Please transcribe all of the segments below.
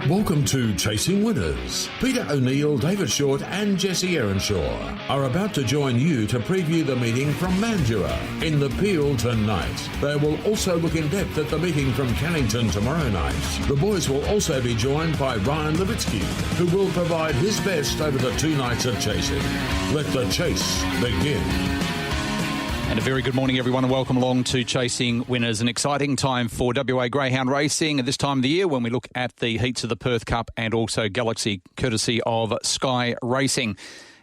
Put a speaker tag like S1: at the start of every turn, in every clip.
S1: Welcome to Chasing Winners. Peter O'Neill, David Shortte and Jesse Erenshaw are about to join you to preview the meeting from Mandurah in the Peel tonight. They will also look in depth at the meeting from Cannington tomorrow night. The boys will also be joined by Ryan Levitsky, who will provide his best over the 2 nights of chasing. Let the chase begin.
S2: And a very good morning, everyone, and welcome along to Chasing Winners. An exciting time for WA Greyhound Racing at this time of the year when we look at the heats of the Perth Cup and also Galaxy, courtesy of Sky Racing.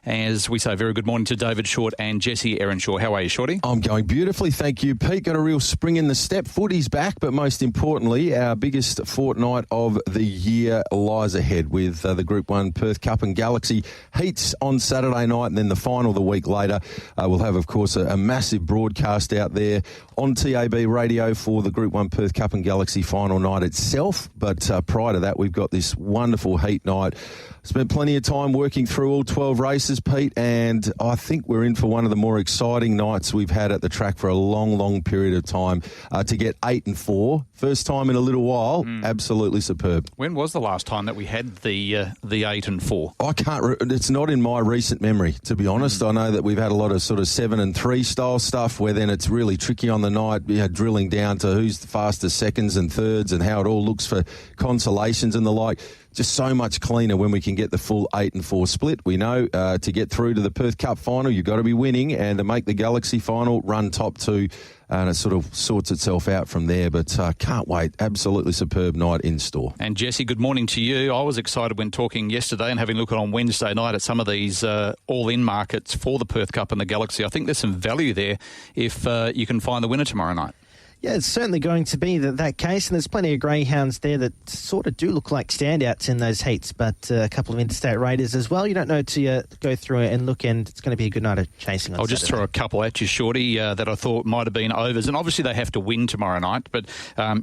S2: As we say, very good morning to David Shortte and Jesse Erenshaw. How are you, Shorty?
S3: I'm going beautifully, thank you, Pete. Got a real spring in the step. Footy's back, but most importantly, our biggest fortnight of the year lies ahead with the Group 1 Perth Cup and Galaxy heats on Saturday night, and then the final the week later. We'll have, of course, a massive broadcast out there on TAB radio for the Group 1 Perth Cup and Galaxy final night itself. But prior to that, we've got this wonderful heat night. Spent plenty of time working through all 12 races, Pete, and I think we're in for one of the more exciting nights we've had at the track for a long, long period of time. To get 8 and 4, first time in a little while, absolutely superb.
S2: When was the last time that we had the 8 and 4?
S3: I can't. It's not in my recent memory, to be honest. I know that we've had a lot of sort of 7 and 3 style stuff where then it's really tricky on the night, drilling down to who's the fastest seconds and thirds and how it all looks for consolations and the like. Just so much cleaner when we can get the full 8 and 4 split. We know to get through to the Perth Cup final, you've got to be winning, and to make the Galaxy final, run top 2, and it sort of sorts itself out from there. But can't wait. Absolutely superb night in store.
S2: And Jesse, good morning to you. I was excited when talking yesterday and having a look on Wednesday night at some of these all-in markets for the Perth Cup and the Galaxy. I think there's some value there if you can find the winner tomorrow night.
S4: Yeah, it's certainly going to be that case, and there's plenty of greyhounds there that sort of do look like standouts in those heats, but a couple of interstate raiders as well. You don't know to go through it and look, and it's going to be a good night of chasing on
S2: I'll just throw a couple at you, Shorty, that I thought might have been overs, and obviously they have to win tomorrow night, but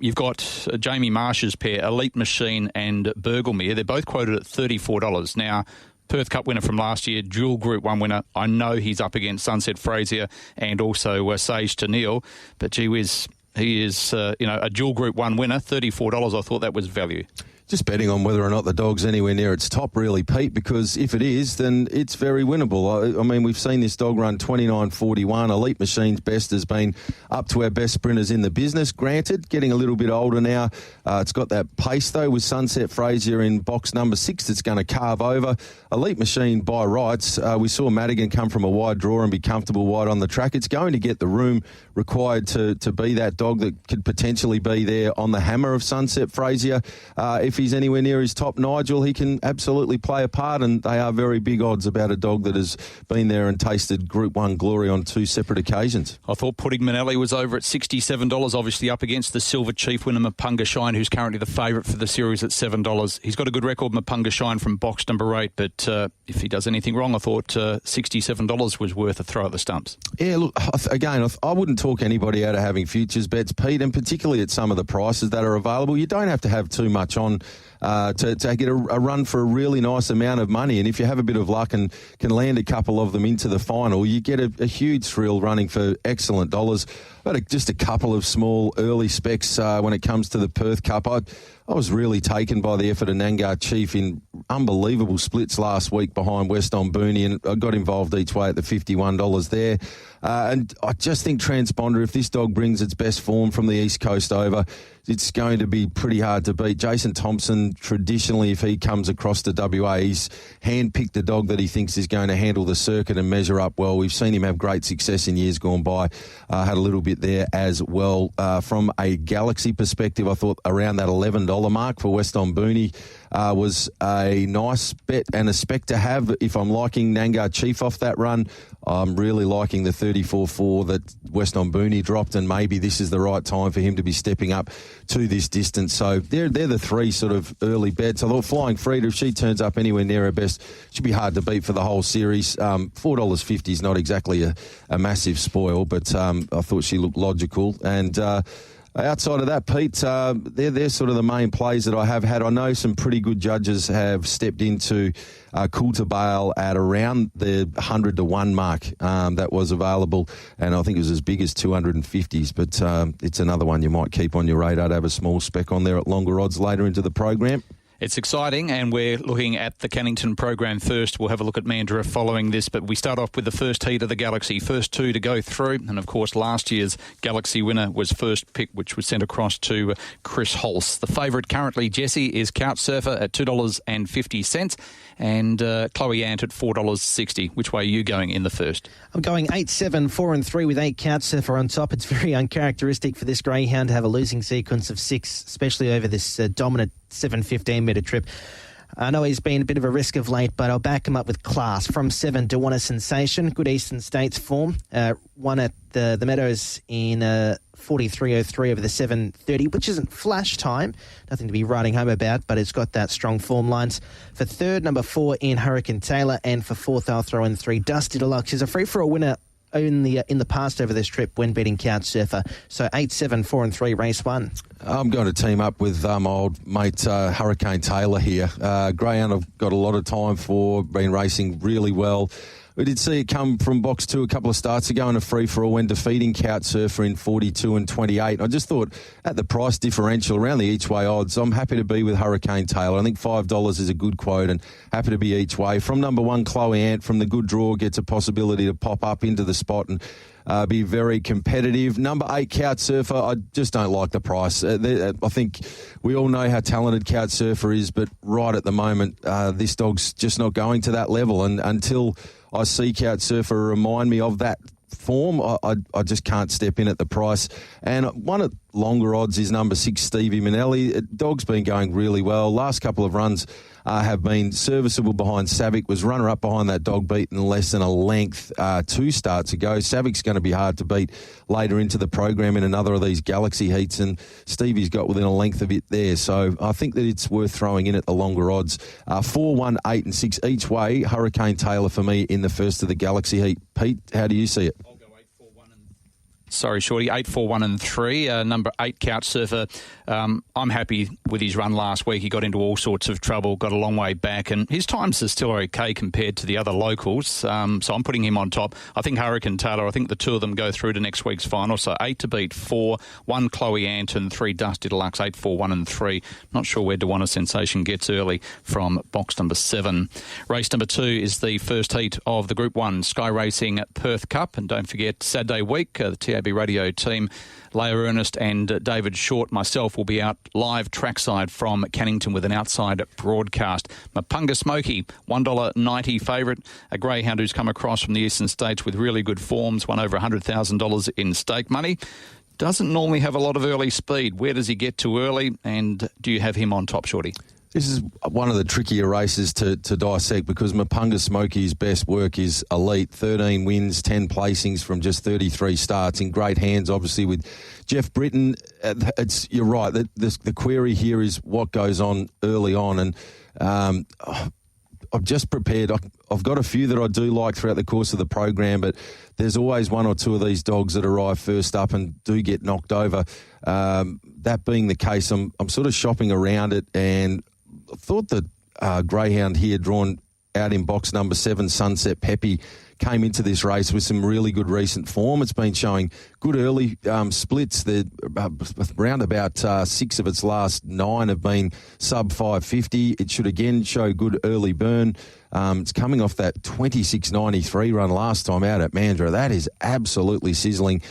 S2: you've got Jamie Marsh's pair, Elite Machine and Burglemere. They're both quoted at $34. Now, Perth Cup winner from last year, dual Group 1 winner. I know he's up against Sunset Frazier and also Sage to Neil, but gee whiz, he is, a dual Group 1 winner, $34. I thought that was value.
S3: Just betting on whether or not the dog's anywhere near its top, really, Pete, because if it is, then it's very winnable. I mean, we've seen this dog run 29.41. Elite Machine's best has been up to our best sprinters in the business. Granted, getting a little bit older now. It's got that pace, though, with Sunset Frazier in box number 6 that's going to carve over. Elite Machine, by rights, we saw Madigan come from a wide draw and be comfortable wide on the track. It's going to get the room required to be that dog that could potentially be there on the hammer of Sunset Frazier. If he's anywhere near his top, Nigel, he can absolutely play a part, and they are very big odds about a dog that has been there and tasted Group 1 glory on 2 separate occasions.
S2: I thought Pudding Manelli was over at $67, obviously up against the Silver Chief winner Mapunga Shine, who's currently the favourite for the series at $7. He's got a good record, Mapunga Shine, from box number 8, but if he does anything wrong, I thought $67 was worth a throw at the stumps.
S3: Yeah, look, again, I wouldn't talk anybody out of having futures bets, Pete, and particularly at some of the prices that are available. You don't have to have too much on to get a run for a really nice amount of money. And if you have a bit of luck and can land a couple of them into the final, you get a huge thrill running for excellent dollars. But just a couple of small early specs when it comes to the Perth Cup. I was really taken by the effort of Nangar Chief in unbelievable splits last week behind West on Booney, and I got involved each way at the $51 there. And I just think Transponder, if this dog brings its best form from the East Coast over, it's going to be pretty hard to beat. Jason Thompson, traditionally, if he comes across to WA, he's handpicked a dog that he thinks is going to handle the circuit and measure up well. We've seen him have great success in years gone by. Had a little bit there as well. From a Galaxy perspective, I thought around that $11 mark for West on Booney was a nice bet and a spec to have. If I'm liking Nangar Chief off that run, I'm really liking the 34.4 that West on Booney dropped, and maybe this is the right time for him to be stepping up to this distance. So they're the 3 sort of early bets. I thought Flying Frida, if she turns up anywhere near her best, should be hard to beat for the whole series. $4.50 is not exactly a massive spoil, but I thought she looked logical. And outside of that, Pete, they're sort of the main plays that I have had. I know some pretty good judges have stepped into Coulter Bale at around the 100 to 1 mark that was available, and I think it was as big as 250s, but it's another one you might keep on your radar to have a small spec on there at longer odds later into the program.
S2: It's exciting, and we're looking at the Cannington program first. We'll have a look at Mandurah following this, but we start off with the first heat of the Galaxy. First two to go through, and of course last year's Galaxy winner was first pick, which was sent across to Chris Holst. The favourite currently, Jesse, is Couchsurfer at $2.50 and Chloe Ant at $4.60. Which way are you going in the first?
S4: I'm going 8, 7, 4 and 3 with 8 Couchsurfer on top. It's very uncharacteristic for this greyhound to have a losing sequence of 6, especially over this dominant 7-15-metre trip. I know he's been a bit of a risk of late, but I'll back him up with class. From 7 to 1 a sensation. Good Eastern States form. Won at the Meadows in 43.03 over the 7.30, which isn't flash time. Nothing to be writing home about, but it's got that strong form lines. For third, number 4 in Hurricane Taylor, and for fourth, I'll throw in 3 Dusty Deluxe. He's a free-for-all winner in the past over this trip when beating Couchsurfer. So 8, 7, 4 and 3, race 1.
S3: I'm going to team up with my old mate Hurricane Taylor here. Greyhound I've got a lot of time for, been racing really well. We did see it come from box 2 a couple of starts ago in a free-for-all when defeating Couchsurfer in 42 and 28. I just thought at the price differential around the each-way odds, I'm happy to be with Hurricane Taylor. I think $5 is a good quote and happy to be each way. From number 1, Chloe Ant, from the good draw, gets a possibility to pop up into the spot and be very competitive. Number 8, Couchsurfer, I just don't like the price. I think we all know how talented Couchsurfer is, but right at the moment, this dog's just not going to that level. And until I see Couchsurfer remind me of that form, I just can't step in at the price. And one at longer odds is number 6, Stevie Manelli. Dog's been going really well. Last couple of runs have been serviceable behind Savic, was runner-up behind that dog, beaten less than a length 2 starts ago. Savic's going to be hard to beat later into the program in another of these Galaxy heats, and Stevie's got within a length of it there. So I think that it's worth throwing in at the longer odds. 4, 1, 8 and 6 each way. Hurricane Taylor for me in the first of the Galaxy heat. Pete, how do you see it?
S2: Sorry, Shorty, 8, 4, 1 and 3. Number 8, Couchsurfer. I'm happy with his run last week. He got into all sorts of trouble, got a long way back, and his times are still okay compared to the other locals. So I'm putting him on top. I think Hurricane Taylor, I think the two of them go through to next week's final. So 8 to beat 4, 1 Chloe Ant and 3 Dusty Deluxe, 8, 4, 1 and 3. Not sure where Dewana Sensation gets early from box number 7. Race number 2 is the first heat of the Group 1 Sky Racing Perth Cup. And don't forget, Saturday week, the TAB radio team, Leah Ernest and David Shortte, myself, will be out live trackside from Cannington with an outside broadcast. Mapunga Smoky, $1.90 favourite, a greyhound who's come across from the Eastern States with really good forms, won over $100,000 in stake money. Doesn't normally have a lot of early speed. Where does he get to early, and do you have him on top, Shorty?
S3: This is one of the trickier races to dissect because Mapunga Smoky's best work is elite. 13 wins, 10 placings from just 33 starts, in great hands, obviously, with Jeff Britton. You're right. The query here is what goes on early on. And I've just prepared. I've got a few that I do like throughout the course of the program, but there's always 1 or 2 of these dogs that arrive first up and do get knocked over. That being the case, I'm sort of shopping around it, and I thought that greyhound here, drawn out in box number 7, Sunset Peppy, came into this race with some really good recent form. It's been showing good early splits. Around about 6 of its last 9 have been sub 550. It should again show good early burn. It's coming off that 26.93 run last time out at Mandurah. That is absolutely sizzling.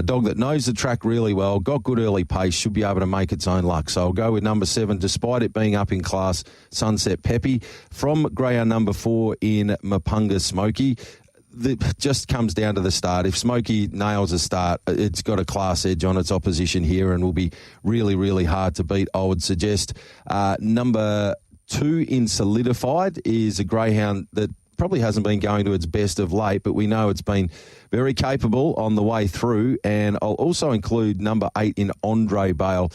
S3: Dog that knows the track really well, got good early pace, should be able to make its own luck. So I'll go with number 7, despite it being up in class, Sunset Peppy. From greyhound number 4 in Mapunga Smoky. It just comes down to the start. If Smoky nails a start, it's got a class edge on its opposition here and will be really, really hard to beat, I would suggest. Number 2 in Solidified is a greyhound that probably hasn't been going to its best of late, but we know it's been very capable on the way through. And I'll also include number 8 in Andre Bale,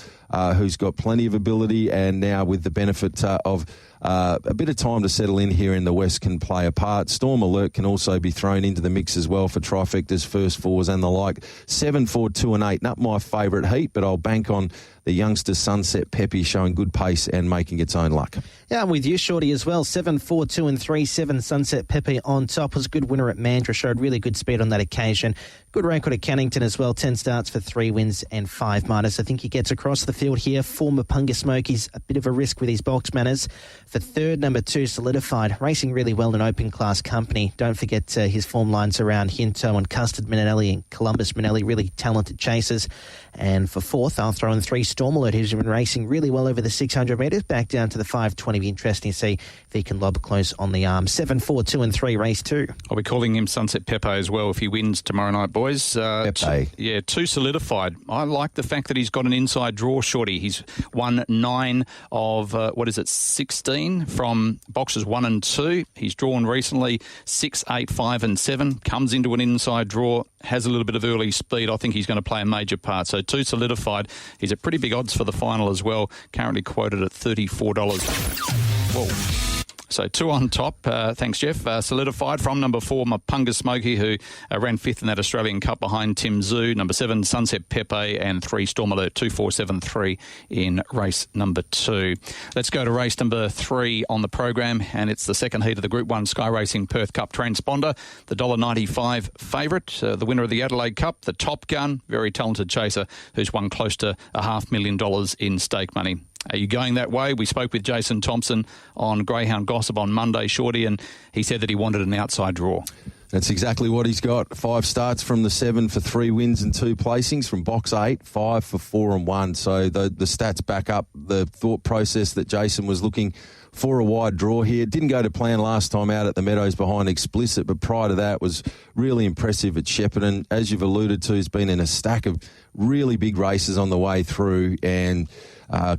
S3: who's got plenty of ability, and now with the benefit of a bit of time to settle in here in the West can play a part. Storm Alert can also be thrown into the mix as well for trifectas, first fours and the like. 7, 4, 2 and 8, not my favourite heat, but I'll bank on the youngster Sunset Peppy showing good pace and making its own luck.
S4: Yeah, I'm with you, Shorty, as well. 7, 4, 2 and 3, 7 Sunset Peppy on top. Was a good winner at Mandurah, showed really good speed on that occasion. Good record at Cannington as well, 10 starts for 3 wins and 5 minors. I think he gets across the field here. Former Punga Smoky's a bit of a risk with his box manners. For third, number 2, Solidified, racing really well in open class company. Don't forget his form lines around Hinto and Custard Minelli and Columbus Minelli, really talented chasers. And for fourth, I'll throw in 3, Storm Alert, who's been racing really well over the 600 metres, back down to the 520. Be interesting to see if he can lob close on the arm. 7, 4, 2 and 3, race 2.
S2: I'll be calling him Sunset Pepe as well if he wins tomorrow night, boys.
S3: Pepe.
S2: 2 Solidified. I like the fact that he's got an inside draw, Shorty. He's won 9 of, 16 from boxes 1 and 2. He's drawn recently 6, 8, 5 and 7. Comes into an inside draw, has a little bit of early speed. I think he's going to play a major part. So 2 Solidified. He's at pretty big odds for the final as well. Currently quoted at $34. Whoa. So 2 on top. Thanks, Jeff. Solidified from number 4, Mapunga Smoky, who ran 5th in that Australian Cup behind Tim Zoo. Number 7, Sunset Pepe, and 3, Storm Alert. 2, 4, 7, 3 in race number 2. Let's go to race number 3 on the program, and it's the second heat of the Group 1 Sky Racing Perth Cup Transponder. The $1.95 favourite, the winner of the Adelaide Cup, the Top Gun, very talented chaser who's won close to $500,000 in stake money. Are you going that way? We spoke with Jason Thompson on Greyhound Gossip on Monday, Shorty, and he said that he wanted an outside draw.
S3: That's exactly what he's got. 5 starts from the 7 for 3 wins and 2 placings. From box 8, 5 for 4 and 1. So the stats back up the thought process that Jason was looking for a wide draw here. Didn't go to plan last time out at the Meadows behind Explicit, but prior to that was really impressive at Shepparton. As you've alluded to, he's been in a stack of really big races on the way through, and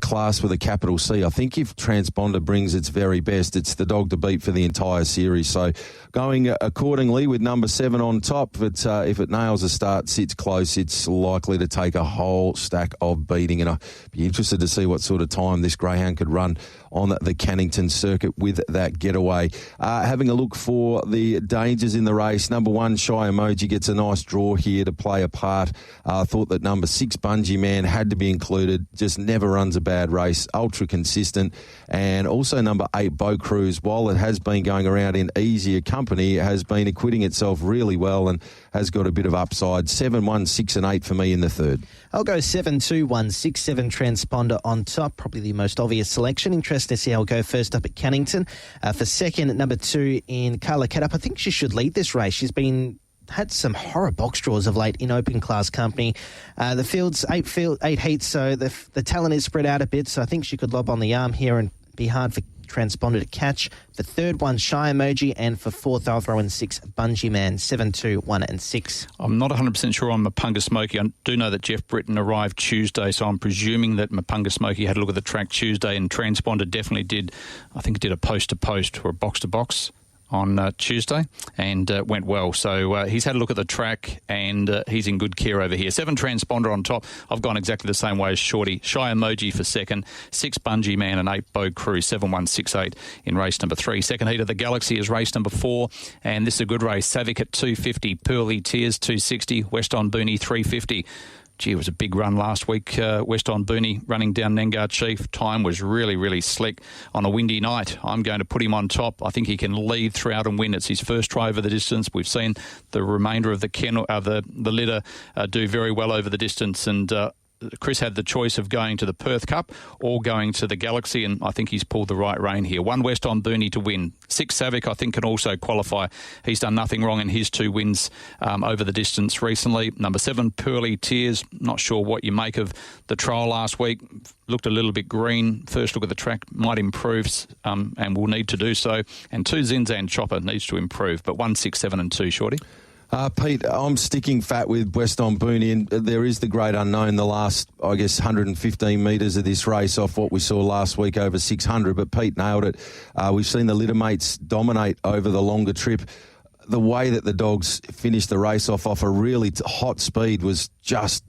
S3: class with a capital C. I think if Transponder brings its very best, it's the dog to beat for the entire series. So going accordingly with number 7 on top, but if it nails a start, sits close, it's likely to take a whole stack of beating. And I'd be interested to see what sort of time this greyhound could run on the Cannington circuit with that getaway. Having a look for the dangers in the race. Number 1, Shy Emoji, gets a nice draw here to play a part. Thought that number 6, Bungee Man, had to be included. Just never runs a bad race. Ultra consistent. And also number 8, Bow Cruise, while it has been going around in easier company, has been acquitting itself really well and has got a bit of upside. 7, 1, 6 and 8 for me in the third.
S4: I'll go 7, 2, 1, 6, 7 Transponder on top. Probably the most obvious selection. Interesting to see how I'll go first up at Cannington. For second, at number 2 in Carla Cadup. I think she should lead this race. She's had some horror box draws of late in open class company. The field's 8 heats, so the talent is spread out a bit, so I think she could lob on the arm here and be hard for Transponder to catch. For third, 1, Shy Emoji, and for fourth, I'll throw in 6, Bungee Man. 7, 2, 1 and 6.
S2: I'm not 100% sure on Mapunga Smoky. I do know that Jeff Britton arrived Tuesday, so I'm presuming that Mapunga Smoky had a look at the track Tuesday, and Transponder definitely did. I think it did a post-to-post or a box-to-box on Tuesday, and went well. So he's had a look at the track, and he's in good care over here. 7 Transponder on top. I've gone exactly the same way as Shorty. Shy Emoji for second, 6 Bungee Man and 8 Bow Crew. 7, 1, 6, 8 in race number 3. Second heat of the Galaxy is race number 4, and this is a good race. Savick at 250, Pearly Tears 260, West on Booney 350. Gee, it was a big run last week. West on Booney running down Nengar Chief. Time was really, really slick on a windy night. I'm going to put him on top. I think he can lead throughout and win. It's his first try over the distance. We've seen the remainder of the kennel, the litter do very well over the distance, and Chris had the choice of going to the Perth Cup or going to the Galaxy, and I think he's pulled the right rein here. 1 West on Booney to win. 6 Savick, I think, can also qualify. He's done nothing wrong in his 2 wins over the distance recently. Number 7, Pearly Tears. Not sure what you make of the trial last week. Looked a little bit green. First look at the track might improve, and will need to do so. And 2 Zinzan Chopper needs to improve. But 1, 6, 7 and 2, Shorty.
S3: Pete, I'm sticking fat with West on Booney, and there is the great unknown the last, 115 metres of this race off what we saw last week over 600, but Pete nailed it. We've seen the litter mates dominate over the longer trip. The way that the dogs finished the race off a really hot speed was just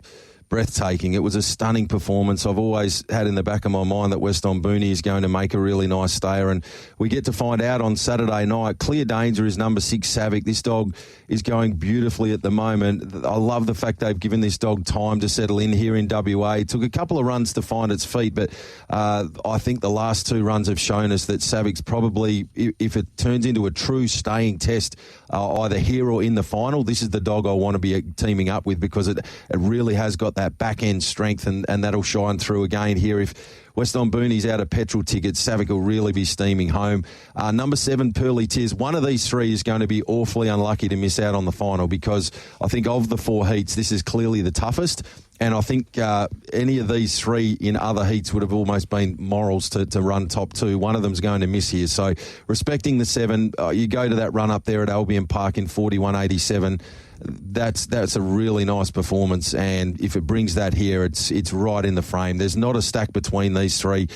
S3: breathtaking. It was a stunning performance. I've always had in the back of my mind that West on Booney is going to make a really nice stayer, and we get to find out on Saturday night. Clear Danger is number 6, Savick. This dog is going beautifully at the moment. I love the fact they've given this dog time to settle in here in WA. It took a couple of runs to find its feet, but I think the last 2 runs have shown us that Savick's probably, if it turns into a true staying test, either here or in the final, this is the dog I want to be teaming up with, because it really has got got that back-end strength, and that'll shine through again here. If Weston Booney's out of petrol tickets, Savick will really be steaming home. Number 7, Pearly Tears. One of these three is going to be awfully unlucky to miss out on the final, because I think of the 4 heats, this is clearly the toughest. And I think any of these three in other heats would have almost been morals to run top 2. One of them's going to miss here. So respecting the 7, you go to that run up there at Albion Park in 41.87. That's a really nice performance, and if it brings that here, it's right in the frame. There's not a stack between these three.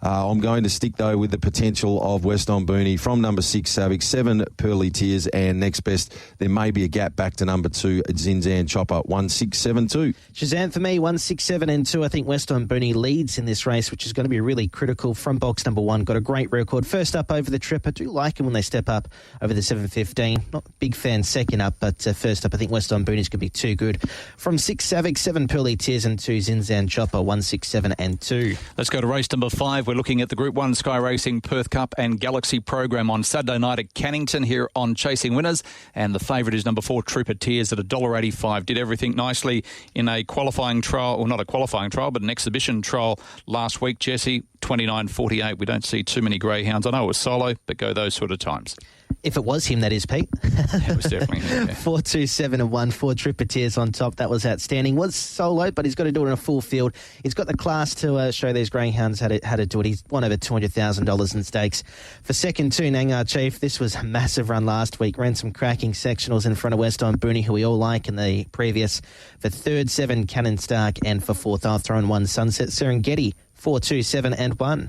S3: I'm going to stick, though, with the potential of Weston Booney from number 6, Savick, 7, Pearly Tears, and next best, there may be a gap back to number 2, Zinzan Chopper, 1-6-7-2.
S4: Shazam for me, 1-6-7-2. I think Weston Booney leads in this race, which is going to be really critical from box number 1. Got a great record. First up over the trip. I do like him when they step up over the 7.15. Not a big fan second up, but first up, I think Weston Booney's going to be too good. From 6, Savick, 7, Pearly Tears, and 2, Zinzan Chopper, 1-6-7-2.
S2: Let's go to race number 5. We're looking at the Group 1 Sky Racing Perth Cup and Galaxy program on Saturday night at Cannington here on Chasing Winners. And the favourite is number 4, Trooper Tears, at $1.85. Did everything nicely in a qualifying trial, or not a qualifying trial, but an exhibition trial last week, Jesse. 29.48. We don't see too many greyhounds. I know it was solo, but go those sort of times.
S4: If it was him, that is, Pete.
S2: It was definitely him. Yeah.
S4: 4, 2, 7 and 1. 4 Trooper Tears on top. That was outstanding. Was solo, but he's got to do it in a full field. He's got the class to show these greyhounds how to do it. He's won over $200,000 in stakes. For second, 2, Nangar Chief. This was a massive run last week. Ran some cracking sectionals in front of Weston Booney, who we all like in the previous. For third, 7, Cannon Stark. And for fourth, I'll throw in 1, Sunset Serengeti. 4, 2, 7 and 1.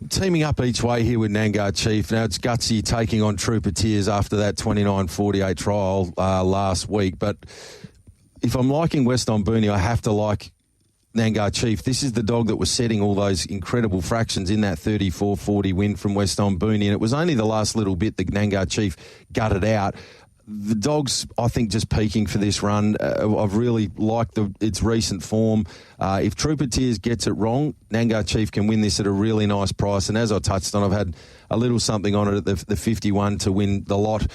S3: Teaming up each way here with Nangar Chief. Now, it's gutsy taking on Trooper Tears after that 29.48 trial last week. But if I'm liking Weston Booney, I have to like Nangar Chief. This is the dog that was setting all those incredible fractions in that 34.40 win from Weston Booney. And it was only the last little bit that Nangar Chief gutted out. The dog's, I think, just peaking for this run. I've really liked its recent form. If Trooper Tears gets it wrong, Nangar Chief can win this at a really nice price. And as I touched on, I've had a little something on it at the 51 to win the lot.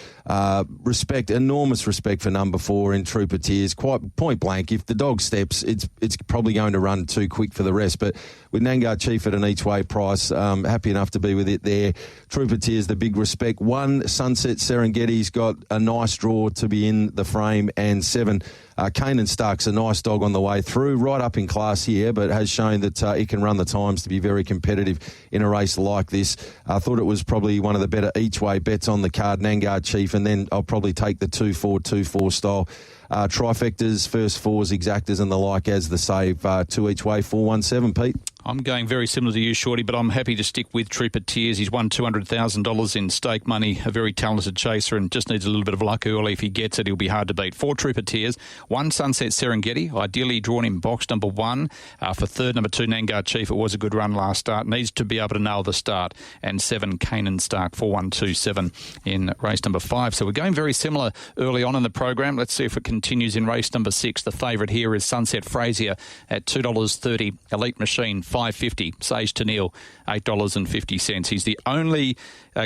S3: Enormous respect for number 4 in Trooper Tears. Quite point blank, if the dog steps, it's probably going to run too quick for the rest. But with Nangar Chief at an each way price, happy enough to be with it there. Trooper Tears, the big respect. 1, Sunset Serengeti's got a nice draw to be in the frame, and 7, Kanan Stark's a nice dog on the way through, right up in class here, but has shown that it can run the times to be very competitive in a race like this. I thought it was probably one of the better each-way bets on the card, Nangar Chief, and then I'll probably take the 2-4-2-4 style. Trifectas, first fours, exactas and the like as the save. 2 each way, 4-1-7, Pete.
S2: I'm going very similar to you, Shorty, but I'm happy to stick with Trooper Tears. He's won $200,000 in stake money, a very talented chaser, and just needs a little bit of luck early. If he gets it, he'll be hard to beat. 4 Trooper Tears, 1 Sunset Serengeti, ideally drawn in box number 1. For third, number 2 Nangar Chief, it was a good run last start. Needs to be able to nail the start. And 7 Kanan Stark, 4-1-2-7 in race number 5. So we're going very similar early on in the program. Let's see if it continues in race number 6. The favourite here is Sunset Frazier at $2.30. Elite Machine, $5.50. Sage to Neil, $8.50. He's the only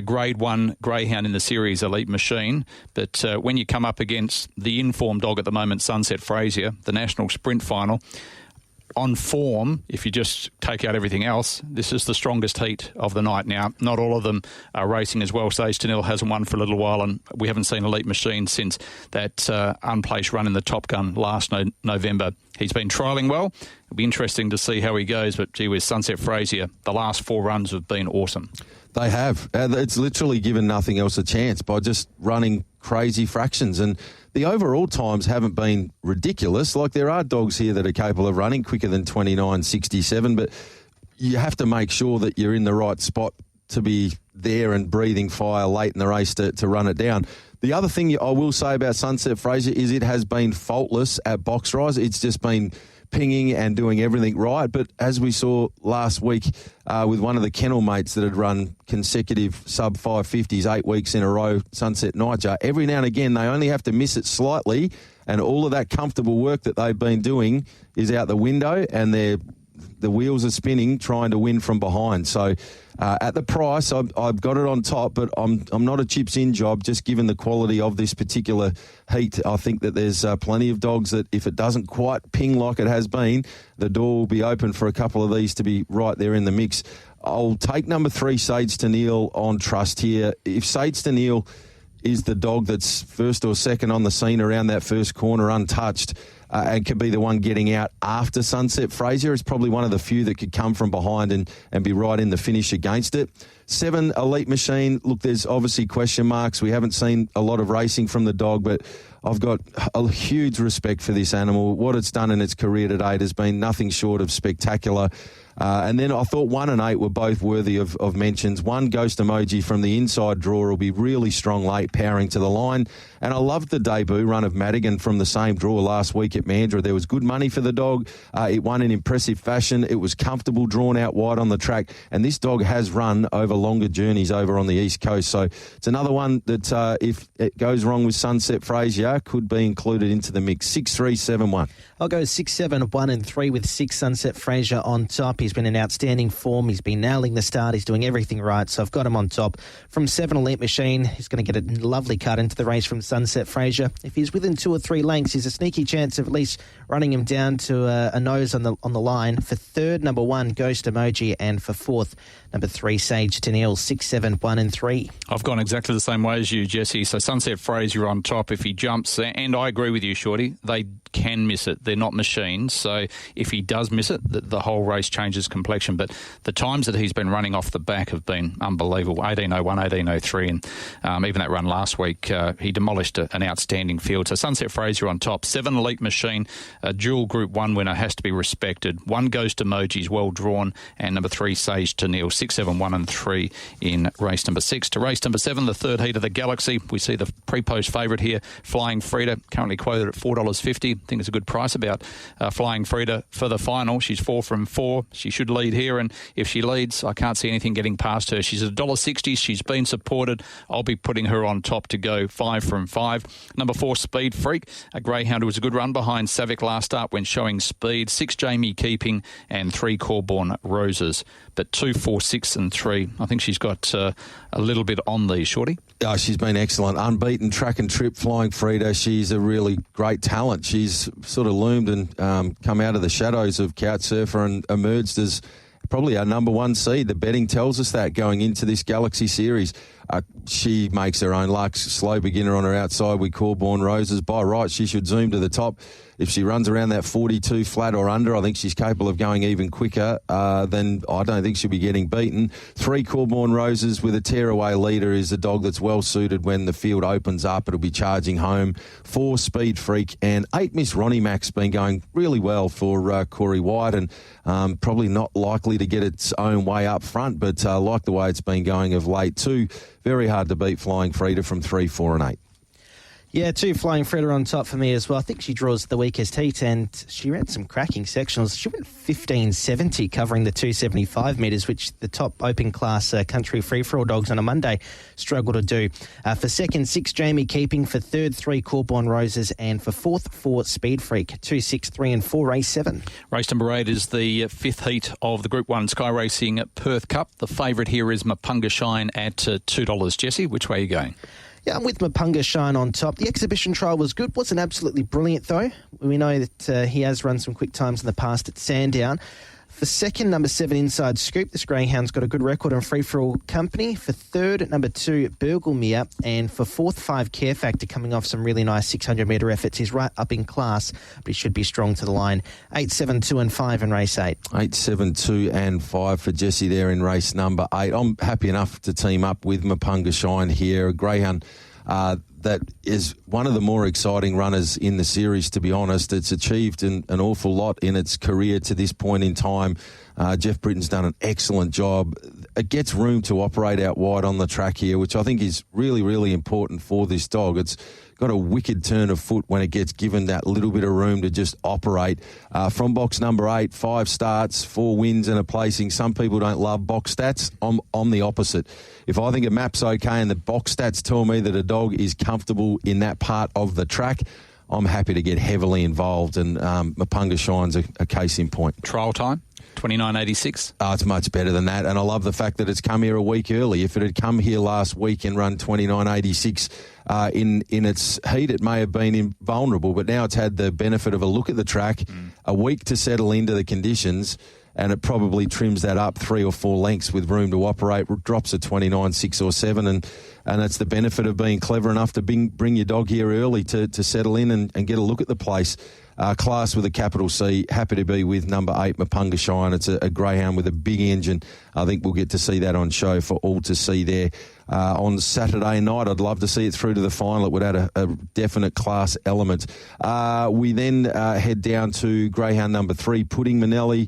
S2: Grade 1 greyhound in the series, Elite Machine. But when you come up against the informed dog at the moment, Sunset Frazier, the National Sprint Final, on form, if you just take out everything else, this is the strongest heat of the night. Now, not all of them are racing as well. Sage to Neil hasn't won for a little while, and we haven't seen Elite Machine since that unplaced run in the Top Gun last November. He's been trialling well. It'll be interesting to see how he goes, but gee whiz, Sunset Frazier, the last 4 runs have been awesome.
S3: They have. It's literally given nothing else a chance by just running crazy fractions, and the overall times haven't been ridiculous. Like, there are dogs here that are capable of running quicker than 29.67, but you have to make sure that you're in the right spot to be there and breathing fire late in the race to run it down. The other thing I will say about Sunset Frazier is it has been faultless at box rise. It's just been pinging and doing everything right. But as we saw last week with one of the kennel mates that had run consecutive sub-550s 8 weeks in a row, Sunset Nightjar, every now and again they only have to miss it slightly, and all of that comfortable work that they've been doing is out the window, and they're the wheels are spinning trying to win from behind. So at the price, I've got it on top, but I'm not a chips in job, just given the quality of this particular heat. I think that there's plenty of dogs that if it doesn't quite ping like it has been, the door will be open for a couple of these to be right there in the mix. I'll take number 3, Sage to Kneel, on trust here. If Sage to Kneel is the dog that's first or second on the scene around that first corner untouched and could be the one getting out after Sunset Fraser, it's probably one of the few that could come from behind and be right in the finish against it. 7, Elite Machine. Look, there's obviously question marks. We haven't seen a lot of racing from the dog, but I've got a huge respect for this animal. What it's done in its career to date has been nothing short of spectacular. And then I thought 1 and 8 were both worthy of mentions. 1, Ghost Emoji from the inside draw will be really strong late, powering to the line. And I loved the debut run of Madigan from the same draw last week at Mandurah. There was good money for the dog. It won in impressive fashion. It was comfortable, drawn out wide on the track. And this dog has run over longer journeys over on the East Coast. So it's another one that if it goes wrong with Sunset Fraser, could be included into the mix. 6, 3, 7, 1.
S4: I'll go 6, 7, 1 and 3 with 6, Sunset Fraser on top. He's been in outstanding form. He's been nailing the start. He's doing everything right. So I've got him on top. From 7, Elite Machine. He's going to get a lovely cut into the race from Sunset Fraser. If he's within 2 or 3 lengths, there's a sneaky chance of at least running him down to a nose on the line. For 3rd, number 1, Ghost Emoji. And for 4th, number 3, Sage to Kneel. 6, 7, 1 and 3.
S2: I've gone exactly the same way as you, Jesse. So Sunset Fraser on top if he jumps. And I agree with you, Shorty. They can miss it. They're not machines. So if he does miss it, the whole race changes complexion. But the times that he's been running off the back have been unbelievable. 18.01, 18.03, and even that run last week, he demolished an outstanding field. So Sunset Fraser on top. 7, Elite Machine, a dual Group 1 winner, has to be respected. 1, Ghost Emojis, well drawn, and number 3, Sage to Kneel. 6, 7, 1 and 3 in race number 6. To race number 7, the 3rd heat of the Galaxy. We see the pre-post favourite here, Flying Frida, currently quoted at $4.50. I think it's a good price about Flying Frida for the final. She's 4 from 4. She should lead here, and if she leads, I can't see anything getting past her. She's at $1.60. She's been supported. I'll be putting her on top to go 5 from 5. Number 4, Speed Freak, a greyhound who was a good run behind Savick last start when showing speed. 6, Jamie Keeping, and 3, Corborn Roses. But 2, 4, 6 and 3. I think she's got a little bit on these, Shorty.
S3: Oh, she's been excellent. Unbeaten track and trip, Flying Frida. She's a really great talent. She's sort of loomed and come out of the shadows of Couch Surfer and emerged as probably our number 1 seed. The betting tells us that going into this Galaxy Series. She makes her own luck. Slow beginner on her outside with Corborn Roses. By right, she should zoom to the top. If she runs around that 42 flat or under, I think she's capable of going even quicker. Then I don't think she'll be getting beaten. 3, Corborn Roses with a tearaway leader is a dog that's well suited when the field opens up. It'll be charging home. 4, Speed Freak, and 8, Miss Ronnie Mac's been going really well for Corey White, and probably not likely to get its own way up front, but like the way it's been going of late. 2, very hard to beat, Flying Frida from 3, 4 and 8.
S4: Yeah, 2, Flying Frida on top for me as well. I think she draws the weakest heat, and she ran some cracking sectionals. She went 15.70 covering the 275 metres, which the top open class country free-for-all dogs on a Monday struggle to do. For 2nd, 6, Jamie Keeping. For 3rd, 3, Corborn Roses. And for 4th, 4, Speed Freak. 2, 6, 3 and 4, race 7.
S2: Race number 8 is the 5th heat of the Group 1 Sky Racing Perth Cup. The favourite here is Mapunga Shine at $2. Jesse, which way are you going?
S4: Yeah, I'm with Mapunga Shine on top. The exhibition trial was good. Wasn't absolutely brilliant, though. We know that he has run some quick times in the past at Sandown. For 2nd, number 7, Inside Scoop. This greyhound's got a good record on free-for-all company. For 3rd, number 2, Burglemere. And for 4th, 5, Care Factor, coming off some really nice 600-metre efforts. He's right up in class, but he should be strong to the line. 8, 7, 2 and 5 in race 8.
S3: 8, 7, 2 and 5 for Jesse there in race number 8. I'm happy enough to team up with Mapunga Shine here. A greyhound that is one of the more exciting runners in the series, to be honest. It's achieved an awful lot in its career to this point in time. Jeff Britton's done an excellent job. It gets room to operate out wide on the track here, which I think is really, really important for this dog. It's got a wicked turn of foot when it gets given that little bit of room to just operate. From box number 8, 5 starts, 4 wins and a placing. Some people don't love box stats. I'm the opposite. If I think a map's okay and the box stats tell me that a dog is comfortable in that part of the track, I'm happy to get heavily involved, and Mapunga Shine's a case in point.
S2: Trial time? 29.86.
S3: Oh, it's much better than that, and I love the fact that it's come here a week early. If it had come here last week and run 29.86 in its heat, it may have been invulnerable, but now it's had the benefit of a look at the track, a week to settle into the conditions, and it probably trims that up 3 or 4 lengths with room to operate, drops a 29.6 or 7, and that's the benefit of being clever enough to bring your dog here early to settle in and get a look at the place. Class with a capital C. Happy to be with number 8, Mapunga Shine. It's a greyhound with a big engine. I think we'll get to see that on show for all to see there. On Saturday night, I'd love to see it through to the final. It would add a definite class element. We then head down to greyhound number 3, Pudding Manelli,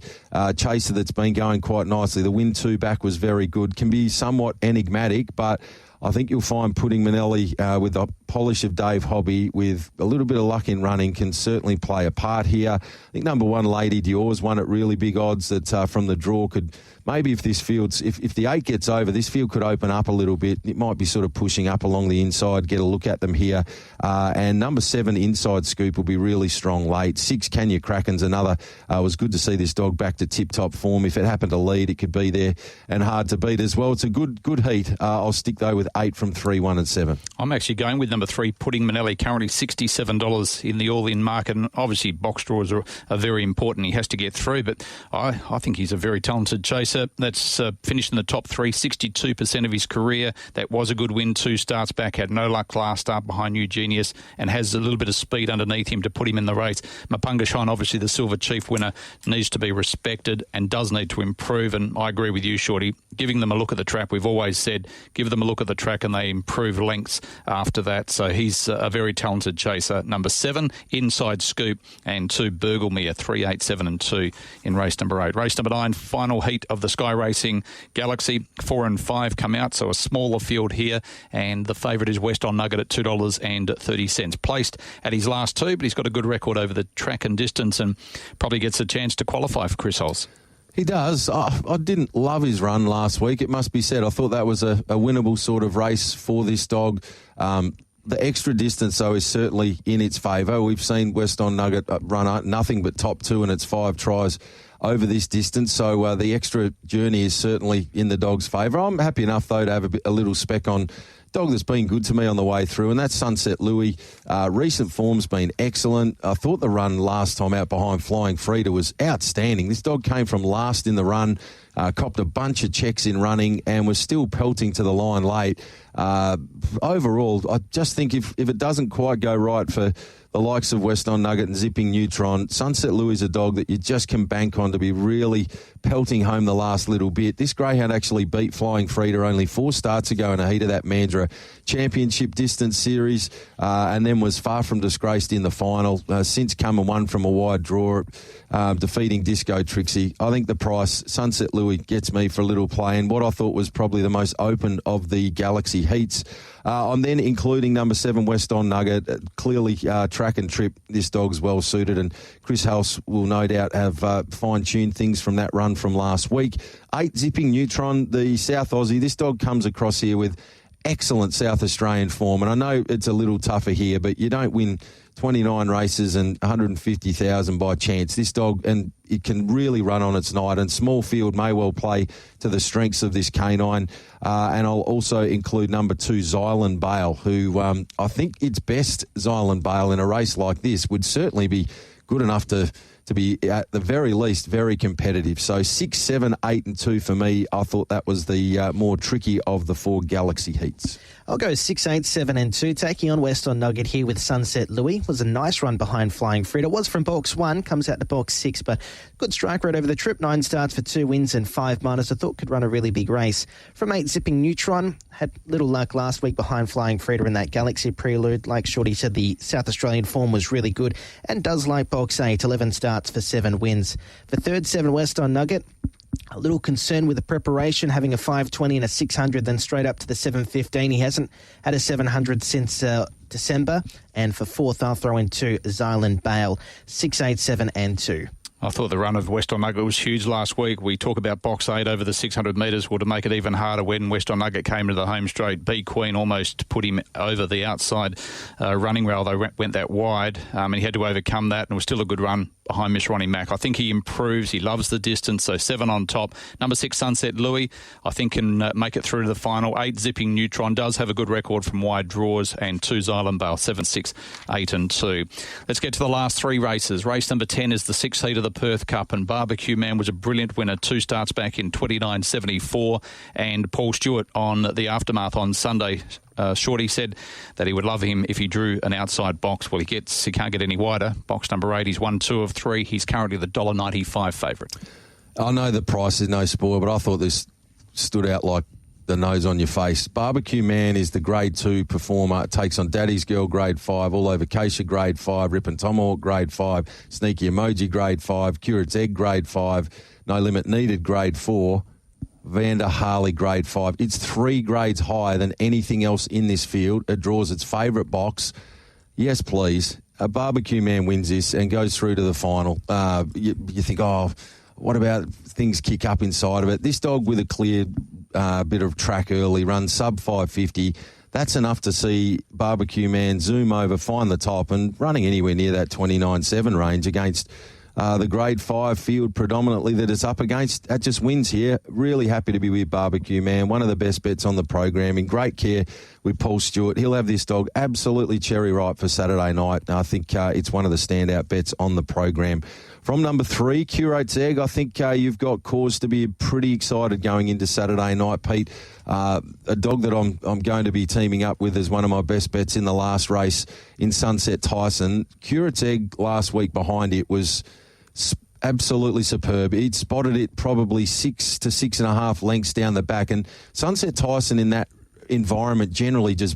S3: chaser that's been going quite nicely. The win 2 back was very good. Can be somewhat enigmatic, but I think you'll find Pudding Manelli with the polish of Dave Hobby, with a little bit of luck in running, can certainly play a part here. I think number 1, Lady Dior's won at really big odds that from the draw could... Maybe if this field's, if the 8 gets over, this field could open up a little bit. It might be sort of pushing up along the inside. Get a look at them here. And number 7, Inside Scoop, will be really strong late. 6, Kenya Kraken's another. It was good to see this dog back to tip-top form. If it happened to lead, it could be there and hard to beat as well. It's a good heat. I'll stick, though, with 8 from 3, 1 and 7.
S2: I'm actually going with number 3, Pudding Manelli, currently $67 in the all-in market. And obviously, box draws are very important. He has to get through, but I think he's a very talented chaser. That's finished in the top 3, 62% of his career. That was a good win. 2 starts back, had no luck last start behind New Genius, and has a little bit of speed underneath him to put him in the race. Mapunga Shine, obviously the Silver Chief winner, needs to be respected and does need to improve. And I agree with you, Shorty. Giving them a look at the track, we've always said, give them a look at the track and they improve lengths after that. So he's a very talented chaser. Number 7, Inside Scoop, and 2, Burglemere, 3, 8, 7 and 2 in race number 8. Race number 9, final heat of the Sky Racing Galaxy. 4 and 5 come out, so a smaller field here, and the favourite is West On Nugget at $2.30. Placed at his last 2, but he's got a good record over the track and distance and probably gets a chance to qualify for Chris Hulse.
S3: He does. I didn't love his run last week, it must be said. I thought that was a winnable sort of race for this dog. The extra distance, though, is certainly in its favour. We've seen West On Nugget run nothing but top 2 in its 5 tries over this distance, so the extra journey is certainly in the dog's favour. I'm happy enough, though, to have a little spec on dog that's been good to me on the way through, and that's Sunset Louis. Recent form's been excellent. I thought the run last time out behind Flying Frida was outstanding. This dog came from last in the run, copped a bunch of checks in running, and was still pelting to the line late. Overall, I just think if it doesn't quite go right for the likes of West On Nugget and Zipping Neutron, Sunset Louis is a dog that you just can bank on to be really pelting home the last little bit. This greyhound actually beat Flying Frida only 4 starts ago in a heat of that Mandurah Championship Distance Series, and then was far from disgraced in the final. Since come and won from a wide draw, defeating Disco Trixie. I think the price, Sunset Louis, gets me for a little play, and what I thought was probably the most open of the Galaxy heats. I'm then including number 7, West On Nugget. Clearly, track and trip, this dog's well suited, and Chris Hulse will no doubt have fine-tuned things from that run from last week. 8, Zipping Neutron, the South Aussie. This dog comes across here with excellent South Australian form, and I know it's a little tougher here, but you don't win 29 races and 150,000 by chance. This dog, and it can really run on its night, and small field may well play to the strengths of this canine. And I'll also include number 2, Zylan Bale, who I think it's best Zylan Bale in a race like this would certainly be good enough to be at the very least very competitive. So 6, 7, 8 and 2 for me. I thought that was the more tricky of the 4 Galaxy heats.
S4: I'll go 6, 8, 7 and 2, taking on West On Nugget here with Sunset Louis. Was a nice run behind Flying Frida. It was from box 1, comes out to box 6, but good strike rate over the trip. 9 starts for 2 wins and 5 minors. I thought could run a really big race. From 8, Zipping Neutron. Had little luck last week behind Flying Frida in that Galaxy prelude. Like Shorty said, the South Australian form was really good and does like box 8. 11 starts for 7 wins. For third, 7, West On Nugget. A little concern with the preparation, having a 520 and a 600, then straight up to the 715. He hasn't had a 700 since December. And for fourth, I'll throw in 2, Zylan Bale, 6, 8, 7 and 2.
S2: I thought the run of West On Nugget was huge last week. We talk about box 8 over the 600 metres. Well, to make it even harder, when West On Nugget came to the home straight, B Queen almost put him over the outside running rail. They went that wide, and he had to overcome that, and it was still a good run. behind Miss Ronnie Mack. I think he improves. He loves the distance, so 7 on top. Number 6, Sunset Louis, I think can make it through to the final. 8, Zipping Neutron, does have a good record from wide draws, and 2, Xylem Bale, 7, 6, 8 and 2. Let's get to the last 3 races. Race number 10 is the 6th heat of the Perth Cup, and Barbecue Man was a brilliant winner 2 starts back in 29.74, and Paul Stewart on the aftermath on Sunday, Shorty said that he would love him if he drew an outside box. Well, he can't get any wider. Box number 8, he's won 2 of 3. He's currently the $1.95 favourite.
S3: I know the price is no spoil, but I thought this stood out like the nose on your face. Barbecue Man is the grade 2 performer. It takes on Daddy's Girl grade 5, All Over Keisha grade 5, Rippin' Tomahawk grade 5, Sneaky Emoji grade 5, Curate's Egg grade 5, No Limit Needed grade 4, Vander Harley grade 5. It's 3 grades higher than anything else in this field. It draws its favourite box. Yes, please. A Barbecue Man wins this and goes through to the final. You think, what about things kick up inside of it? This dog with a clear bit of track early, runs sub 550. That's enough to see Barbecue Man zoom over, find the top, and running anywhere near that 29.7 range against the grade 5 field predominantly that it's up against. That just wins here. Really happy to be with Barbecue Man. One of the best bets on the program. In great care with Paul Stewart. He'll have this dog absolutely cherry ripe for Saturday night. And I think it's one of the standout bets on the program. From number 3, Curate's Egg, I think you've got cause to be pretty excited going into Saturday night, Pete. A dog that I'm going to be teaming up with as one of my best bets in the last race in Sunset Tyson. Curate's Egg last week behind it was absolutely superb. He'd spotted it probably 6 to 6.5 lengths down the back, and Sunset Tyson in that environment generally just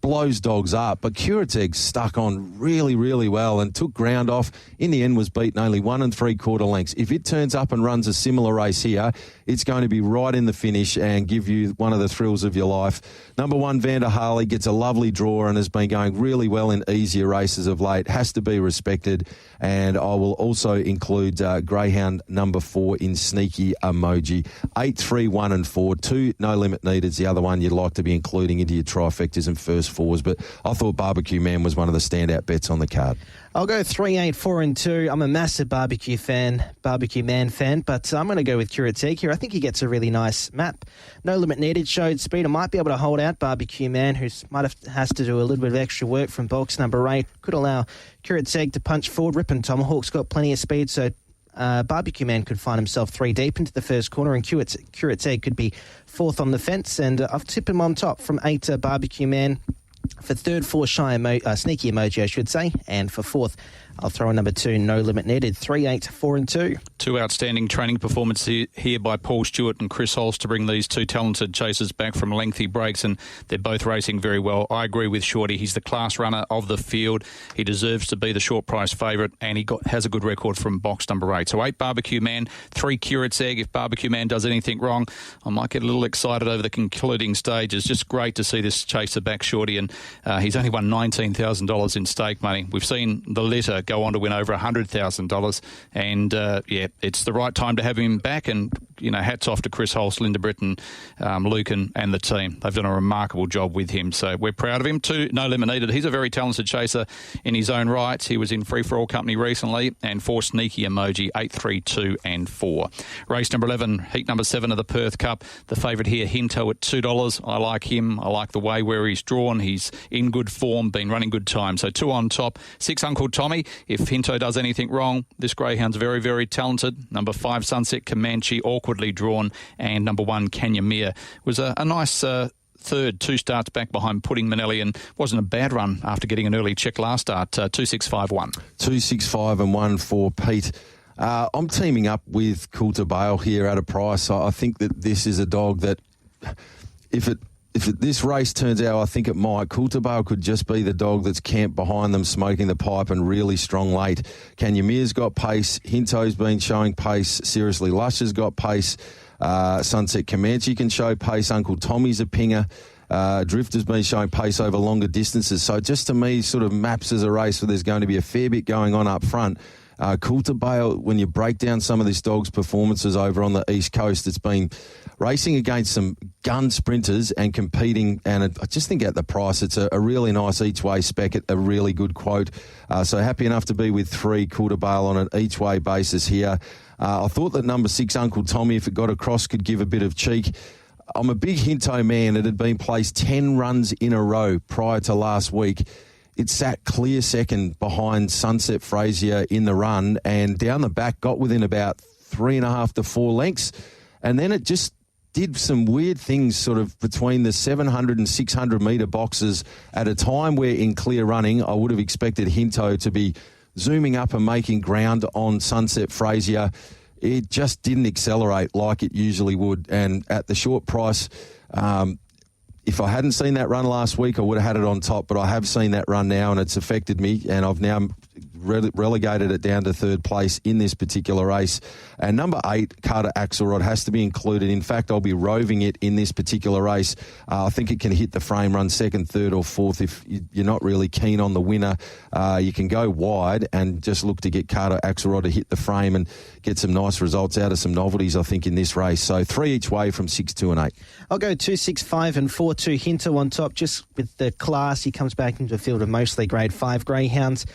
S3: blows dogs up, but Curate's Egg stuck on really, really well and took ground off. In the end was beaten only 1 3/4 lengths. If it turns up and runs a similar race here, it's going to be right in the finish and give you one of the thrills of your life. Number 1, Vander Harley, gets a lovely draw and has been going really well in easier races of late. Has to be respected. And I will also include Greyhound number 4 in Sneaky Emoji. 8, 3, 1 and 4. 2, No Limit Needed is the other one you'd like to be including into your trifectas and first fours. But I thought Barbecue Man was one of the standout bets on the card.
S4: I'll go 3, 8, 4 and 2. I'm a massive Barbecue Man fan, but I'm going to go with Curate's Egg here. I think he gets a really nice map. No Limit Needed showed speed. I might be able to hold out Barbecue Man, who has to do a little bit of extra work from box number 8. Could allow Curate's Egg to punch forward. Rippin' Tomahawk's got plenty of speed, so Barbecue Man could find himself 3 deep into the first corner, and Curate's Egg could be 4th on the fence. And I've tipped him on top from 8 Barbecue Man. For 3rd, 4 Sneaky Emoji, I should say. And for 4th, I'll throw in number 2, No Limit Needed. 3, 8, 4 and 2. 2
S2: outstanding training performances here by Paul Stewart and Chris Holst to bring these 2 talented chasers back from lengthy breaks, and they're both racing very well. I agree with Shorty. He's the class runner of the field. He deserves to be the short price favourite, and he has a good record from box number 8. So 8, Barbecue Man. 3, Curate's Egg. If Barbecue Man does anything wrong, I might get a little excited over the concluding stage. It's just great to see this chaser back, Shorty, and he's only won $19,000 in stake money. We've seen the litter go on to win over $100,000, and it's the right time to have him back. And hats off to Chris Holst, Linda Britton, Luke and the team. They've done a remarkable job with him, so we're proud of him. 2, No Limit Needed. He's a very talented chaser in his own right. He was in Free For All company recently. And 4, Sneaky Emoji. 8, 3, 2 and 4. Race number 11, heat number 7 of the Perth Cup. The favourite here, Hinto, at $2. I like him. I like the way where he's drawn. He's in good form, been running good time. So 2 on top. 6, Uncle Tommy. If Hinto does anything wrong, this greyhound's very, very talented. Number 5, Sunset Comanche, awkwardly drawn. And number 1, Kanyamir, was a nice third, 2 starts back behind Pudding Manelli, and wasn't a bad run after getting an early check last start. 2, 6, 5, 1. 2, 6, 5 and 1 for Pete. I'm teaming up with Coulter Bale here at a price. I think that this is a dog that, if this race turns out, I think it might, Coulter Bale could just be the dog that's camped behind them, smoking the pipe and really strong late. Kanyamir's got pace. Hinto's been showing pace. Seriously, Lush has got pace. Sunset Comanche can show pace. Uncle Tommy's a pinger. Drifter's been showing pace over longer distances. So just to me, sort of maps as a race where there's going to be a fair bit going on up front.
S3: Coulterbale, when you break down some of this dog's performances over on the East Coast, it's been racing against some gun sprinters and competing, and I just think at the price, it's a really nice each-way spec at a really good quote. So happy enough to be with 3 Coulterbale on an each-way basis here. I thought that number 6, Uncle Tommy, if it got across, could give a bit of cheek. I'm a big Hinto man. It had been placed 10 runs in a row prior to last week. It sat clear second behind Sunset Frazier in the run, and down the back got within about 3.5 to 4 lengths. And then it just did some weird things sort of between the 700 and 600 metre boxes at a time where in clear running I would have expected Hinto to be zooming up and making ground on Sunset Frazier. It just didn't accelerate like it usually would. And at the short price, if I hadn't seen that run last week, I would have had it on top, but I have seen that run now and it's affected me, and I've now relegated it down to 3rd place in this particular race. And number 8, Carter Axelrod, has to be included. In fact, I'll be roving it in this particular race. I think it can hit the frame run 2nd, 3rd or 4th. If you're not really keen on the winner, you can go wide and just look to get Carter Axelrod to hit the frame and get some nice results out of some novelties, I think, in this race. So 3 each way from 6, 2 and 8.
S4: I'll go 2, 6, 5 and 4, 2. Hinto on top, just with the class. He comes back into a field of mostly grade 5 greyhounds.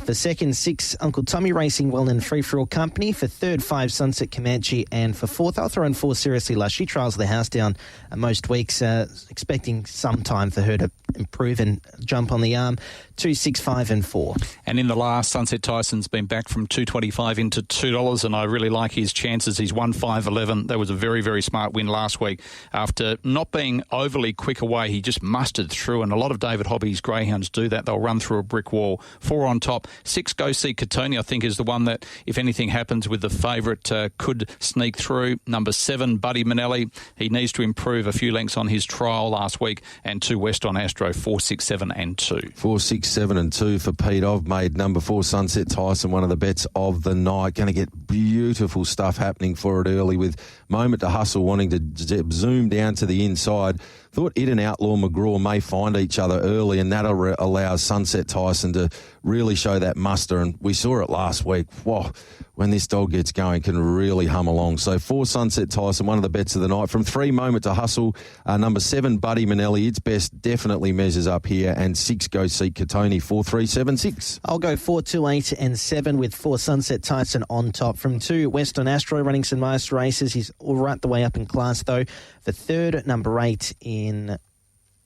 S4: For second, 6, Uncle Tommy Racing Well in Free For All Company. For third, 5, Sunset Comanche. And for fourth, I'll throw in 4, Seriously Lush. She trials the house down most weeks, expecting some time for her to improve and jump on the arm. 2, 6, 5 and 4.
S2: And in the last, Sunset Tyson's been back from $2.25 into $2, and I really like his chances. He's won 5-11. That was a very, very smart win last week. After not being overly quick away, he just mustered through, and a lot of David Hobby's greyhounds do that. They'll run through a brick wall. 4 on top. 6, Go See Katoni, I think, is the one that, if anything happens with the favourite, could sneak through. Number 7, Buddy Manelli. He needs to improve a few lengths on his trial last week. And 2, West on Astro, 4, 6, 7 and 2. 4, 6, 7 and 2 for Pete. I've made number 4, Sunset Tyson, one of the bets of the night. Going to get beautiful stuff happening for it early, with Moment to Hustle wanting to zoom down to the inside. Thought it and Outlaw McGraw may find each other early, and that allows Sunset Tyson to really show that muster. And we saw it last week. Whoa, when this dog gets going, can really hum along. So 4, Sunset Tyson, one of the bets of the night. From 3, Moment to Hustle. Number 7, Buddy Manelli. Its best definitely measures up here. And 6, Go Seek Katoni, 4, 3, 7, 6.
S4: I'll go 4, 2, 8 and 7 with 4, Sunset Tyson on top. From 2, West on Astro, running some nice races. He's all right the way up in class, though. For third, number 8 in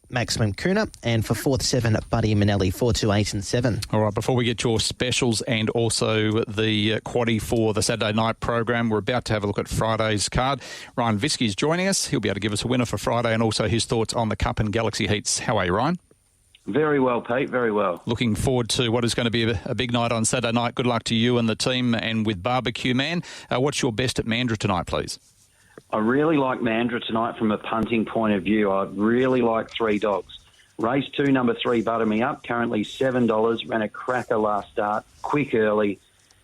S4: Maximum Kuna, and for 4th, 7, Buddy Manelli, 4, 2, 8 and 7.
S2: All right, before we get your specials and also the quaddie for the Saturday night program, we're about to have a look at Friday's card. Ryan Visky's joining us. He'll be able to give us a winner for Friday and also his thoughts on the Cup and Galaxy Heats. How are you, Ryan?
S5: Very well, Pete, very well.
S2: Looking forward to what is going to be a big night on Saturday night. Good luck to you and the team, and with Barbecue Man. What's your best at Mandurah tonight, please?
S5: I really like Mandurah tonight from a punting point of view. I really like 3 dogs. Race 2, number 3, Butter Me Up, currently $7, ran a cracker last start, quick early.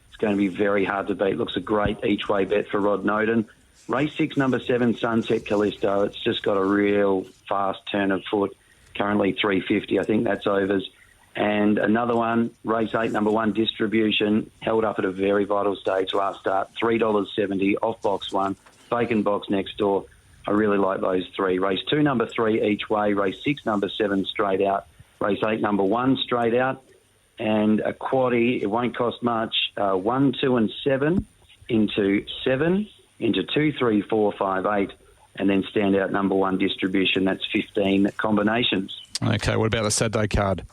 S5: It's going to be very hard to beat. Looks a great each-way bet for Rod Noden. Race 6, number 7, Sunset Callisto. It's just got a real fast turn of foot, currently $3.50. I think that's overs. And another one, race 8, number 1, Distribution, held up at a very vital stage last start, $3.70 off box 1. Bacon box next door. I really like those 3. Race 2, number 3 each way. Race 6, number 7 straight out. Race 8, number 1 straight out. And a quaddie, it won't cost much. 1, 2 and 7 into 7 into 2, 3, 4, 5, 8. And then stand out number 1 Distribution. That's 15 combinations.
S2: Okay, what about the Saturday card?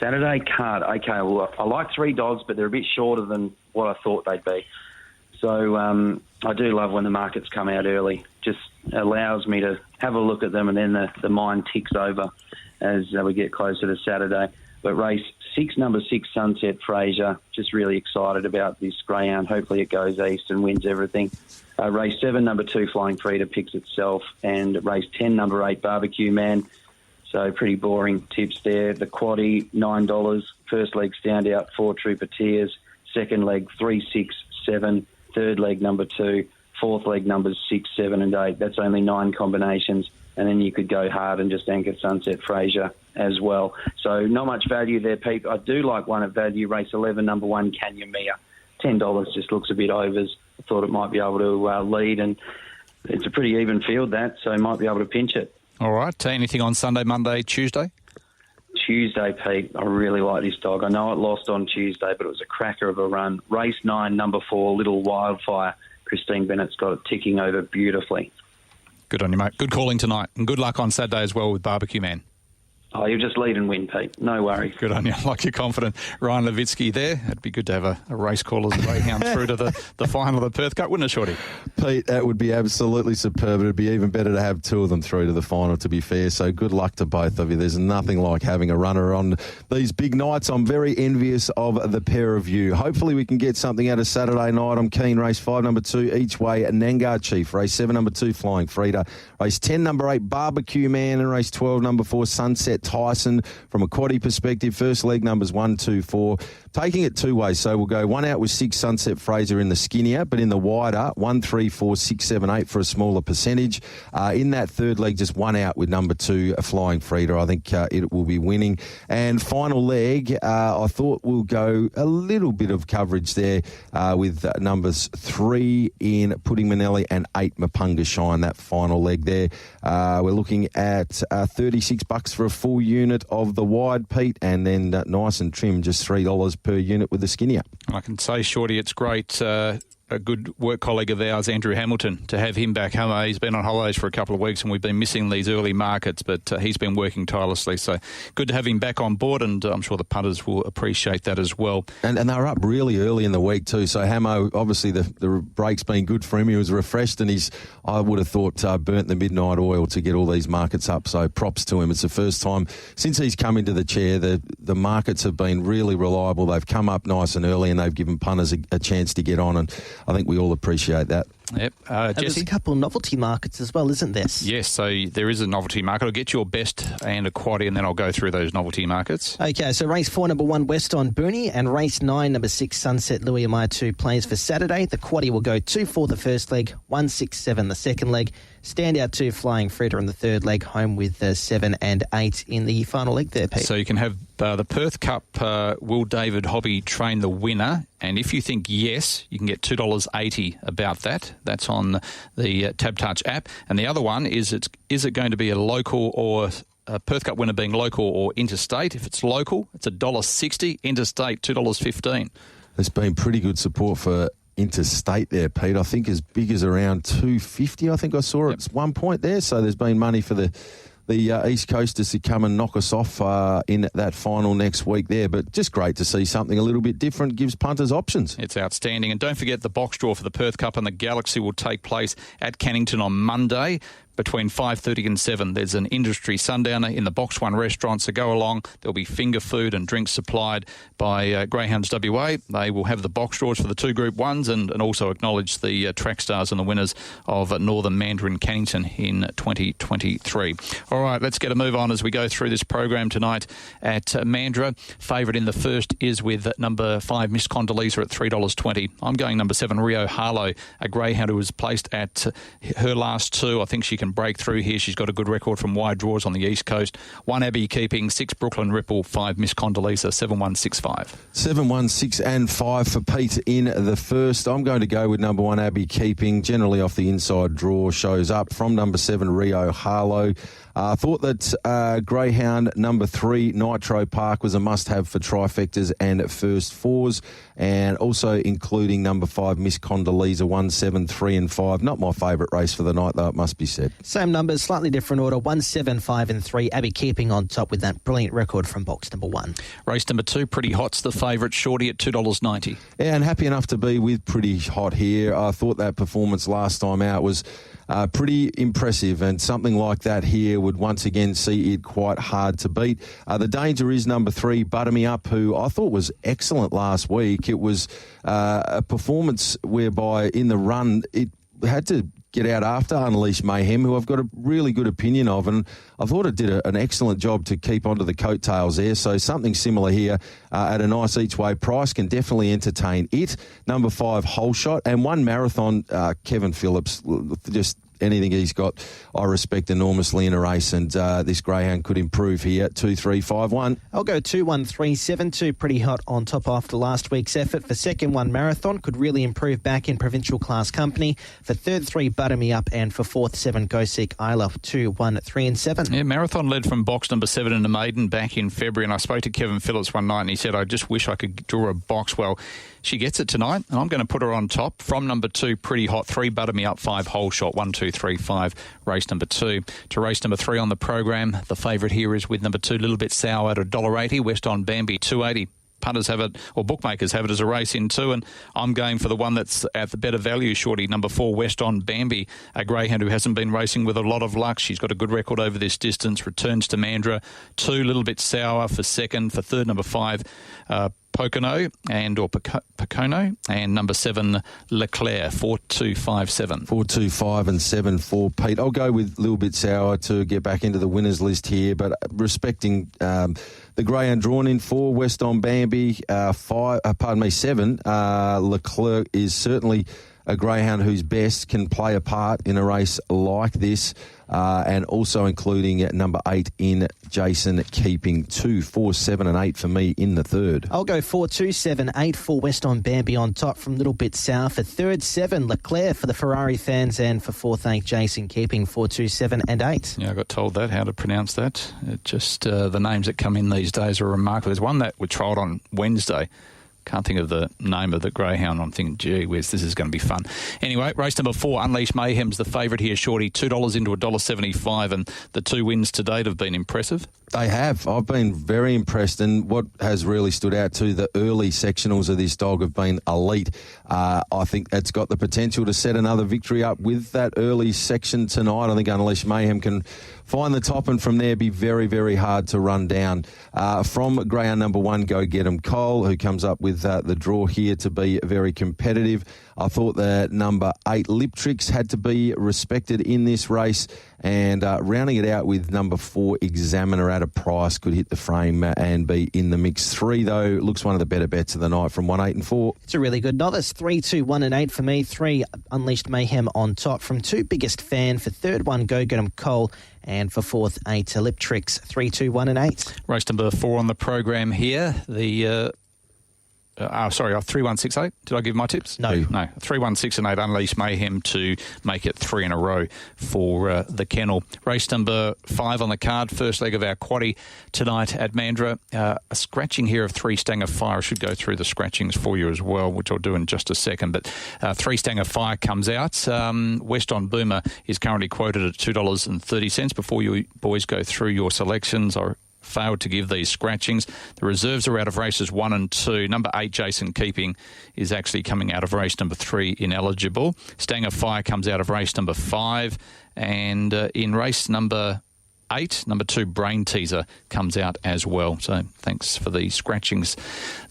S5: Saturday card. Okay, well, I like 3 dogs, but they're a bit shorter than what I thought they'd be. So I do love when the markets come out early. Just allows me to have a look at them, and then the mind ticks over as we get closer to Saturday. But race 6, number 6, Sunset Frazier, just really excited about this greyhound. Hopefully it goes east and wins everything. Race 7, number 2, Flying Frida picks itself. And race 10, number 8, Barbecue Man. So pretty boring tips there. The quaddie, $9. First leg stand out, 4 Trooper Tears. Second leg, 3, 6, 7. Third leg, number 2. Fourth leg, numbers 6, 7 and 8. That's only 9 combinations. And then you could go hard and just anchor Sunset Frazier as well. So not much value there, Pete. I do like one at value, race 11, number 1, Canyamia. $10 just looks a bit overs. I thought it might be able to lead, and it's a pretty even field, that, so might be able to pinch it.
S2: All right. Anything on Sunday, Monday, Tuesday?
S5: Tuesday, Pete. I really like this dog. I know it lost on Tuesday, but it was a cracker of a run. Race 9, number 4, Little Wildfire. Christine Bennett's got it ticking over beautifully.
S2: Good on you, mate. Good calling tonight. And good luck on Saturday as well with Barbecue Man.
S5: Oh, you'll just lead and win, Pete. No worries.
S2: Good on you. Like you're confident. Ryan Levitsky there. It'd be good to have a race caller's greyhound through to the final of the Perth Cup, wouldn't it, Shorty?
S3: Pete, that would be absolutely superb. It'd be even better to have 2 of them through to the final, to be fair. So good luck to both of you. There's nothing like having a runner on these big nights. I'm very envious of the pair of you. Hopefully we can get something out of Saturday night. I'm keen. Race 5, number 2, Each Way, Nangar Chief. Race 7, number 2, Flying Frida. Race 10, number 8, Barbecue Man. And race 12, number 4, Sunset Tyson. From a quaddie perspective, first leg numbers 1, 2, 4. Taking it 2 ways. So we'll go 1 out with 6, Sunset Fraser in the skinnier, but in the wider, 1, 3, 4, 6, 7, 8 for a smaller percentage. In that third leg, just 1 out with number 2, Flying Frida. I think it will be winning. And final leg, I thought we'll go a little bit of coverage there with numbers 3 in Pudding Manelli and 8 Mapunga Shine, that final leg there. We're looking at $36 for a full unit of the wide, Pete, and then nice and trim, just $3 per unit with the skinnier.
S2: I can say, Shorty, it's great. A good work colleague of ours, Andrew Hamilton, to have him back home. He's been on holidays for a couple of weeks and we've been missing these early markets, but he's been working tirelessly. So good to have him back on board, and I'm sure the punters will appreciate that as well.
S3: And they were up really early in the week too. So Hamo, obviously the break's been good for him. He was refreshed and I would have thought, burnt the midnight oil to get all these markets up. So props to him. It's the first time since he's come into the chair. The markets have been really reliable. They've come up nice and early and they've given punters a chance to get on, and I think we all appreciate that.
S2: Yep.
S4: There's
S2: Jesse?
S4: a couple of novelty markets as well, isn't there?
S2: Yes, so there is a novelty market. I'll get your best and a quaddie, and then I'll go through those novelty markets.
S4: Okay, so race 4, number 1, West on Booney, and race 9, number 6, Sunset Louis Amaya 2 plays for Saturday. The quaddie will go 2-4 the first leg, 1-6-7 the second leg. Standout 2, Flying Frida in the third leg, home with 7 and 8 in the final leg there, Pete.
S2: So you can have the Perth Cup, will David Hobby train the winner? And if you think yes, you can get $2.80 about that. That's on the Tab Touch app. And the other one is it going to be a local or a Perth Cup winner being local or interstate? If it's local, it's $1.60. Interstate, $2.15. There's
S3: been pretty good support for interstate there, Pete. I think as big as around $2.50. I think I saw at one point there. So there's been money for the East Coasters to come and knock us off in that final next week there. But just great to see something a little bit different, gives punters options.
S2: It's outstanding. And don't forget the box draw for the Perth Cup and the Galaxy will take place at Cannington on Monday. Between 5:30 and 7, there's an industry sundowner in the Box One restaurant, so go along. There'll be finger food and drinks supplied by Greyhounds WA. They will have the box draws for the 2 Group 1s and also acknowledge the track stars and the winners of Northern Mandarin Cannington in 2023. All right, let's get a move on as we go through this program tonight at Mandurah. Favourite in the first is with number 5, Miss Condoleezza at $3.20. I'm going number 7, Rio Harlow, a greyhound who was placed at her last 2. I think she can break through here. She's got a good record from wide draws on the East Coast. 1 Abbey Keeping, 6 Brooklyn Ripple, 5 Miss Condoleezza, 7-1-6-5.
S3: 7-1-6 and 5 for Pete in the first. I'm going to go with number 1 Abbey Keeping. Generally off the inside draw, shows up from number 7 Rio Harlow. I thought that Greyhound number 3 Nitro Park was a must-have for trifectas and first fours, and also including number 5 Miss Condoleezza, 1, 7, 3 and 5. Not my favourite race for the night, though, it must be said.
S4: Same numbers, slightly different order. 1, 7, 5 and 3. Abbey Keeping on top with that brilliant record from box number 1.
S2: Race number 2, Pretty Hot's the favourite, Shorty at $2.90.
S3: Yeah, and happy enough to be with Pretty Hot here. I thought that performance last time out was pretty impressive, and something like that here would once again see it quite hard to beat. The danger is number 3, Butter Me Up, who I thought was excellent last week. It was a performance whereby in the run it had to get out after Unleash Mayhem, who I've got a really good opinion of, and I thought it did an excellent job to keep onto the coattails there. So something similar here at a nice each way price can definitely entertain it. Number 5, Whole Shot, and 1 Marathon, Kevin Phillips, just anything he's got, I respect enormously in a race, and this greyhound could improve here at 2-3-5-1.
S4: I'll go 2-1-3-7-2, pretty hot on top after last week's effort. For second, 1 Marathon, could really improve back in provincial class company. For third, 3 Butter Me Up, and for fourth, 7 Go Seek Isla, 2-1-3-7.
S2: Yeah, Marathon led from box number 7 in the maiden back in February, and I spoke to Kevin Phillips one night and he said, I just wish I could draw a box. Well, she gets it tonight, and I'm going to put her on top. From number 2, Pretty Hot, 3 Butter Me Up, 5 Whole Shot, 1, 2, 3, 5, race number 2. To race number 3 on the program, the favourite here is with number 2, Little Bit Sour at $1.80, West on Bambi, $2.80. Punters have it, or bookmakers have it as a race in 2, and I'm going for the one that's at the better value, Shorty. Number 4, West on Bambi, a greyhound who hasn't been racing with a lot of luck. She's got a good record over this distance, returns to Mandurah. 2, Little Bit Sour for second. For third, number 5, Pocono Pocono, and number 7, Leclerc, 4-2-5-7.
S3: 4-2-5 and 7 for Pete. I'll go with a little bit sour to get back into the winners list here, but respecting the greyhound drawn in 4, West on Bambi, 7, Leclerc is certainly a greyhound whose best can play a part in a race like this, and also including number 8 in Jason Keeping. 2, 4, 7 and 8 for me in the third.
S4: I'll go 4-2-7-8 for West on Bambi on top from Little Bit Sour. For third, 7 Leclerc for the Ferrari fans, and for fourth, 8 Jason Keeping, 4-2-7-8.
S2: Yeah, I got told that, how to pronounce that. It just the names that come in these days are remarkable. There's one that we trialled on Wednesday. Can't think of the name of the greyhound. I'm thinking, gee whiz, this is going to be fun. Anyway, race number 4, Unleash Mayhem's the favourite here, Shorty. $2 into $1.75, and the 2 wins to date have been impressive.
S3: They have. I've been very impressed, and what has really stood out to the early sectionals of this dog have been elite. I think that's got the potential to set another victory up with that early section tonight. I think Unleash Mayhem can find the top, and from there be very, very hard to run down. From greyhound number 1, Go Get 'Em Cole, who comes up with the draw here to be very competitive. I thought that number 8, Lip Tricks, had to be respected in this race, and rounding it out with number 4, Examiner at a price, could hit the frame and be in the mix. 3, though, looks one of the better bets of the night from 1, 8 and 4.
S4: It's a really good novice. 3, 2, 1 and 8 for me. 3, Unleashed Mayhem on top. From 2, Biggest Fan. For third, 1, Go Get 'Em Cole. And for fourth, 8, Lip Tricks. 3, 2, 1 and 8.
S2: Race number 4 on the program here. The 3-1-6-8. Did I give my tips?
S4: No.
S2: 3-1-6 and 8. Unleash Mayhem to make it 3 in a row for the kennel. Race number 5 on the card. First leg of our quaddie tonight at Mandurah. A scratching here of 3 Stang of Fire. I should go through the scratchings for you as well, which I'll do in just a second. But 3 Stang of Fire comes out. West on Boomer is currently quoted at $2.30. Before you boys go through your selections, I failed to give these scratchings. The reserves are out of races 1 and 2. Number 8, Jason Keeping, is actually coming out of race number 3, ineligible. Stang of Fire comes out of race number 5. And in race number 8, number 2, Brain Teaser, comes out as well. So thanks for the scratchings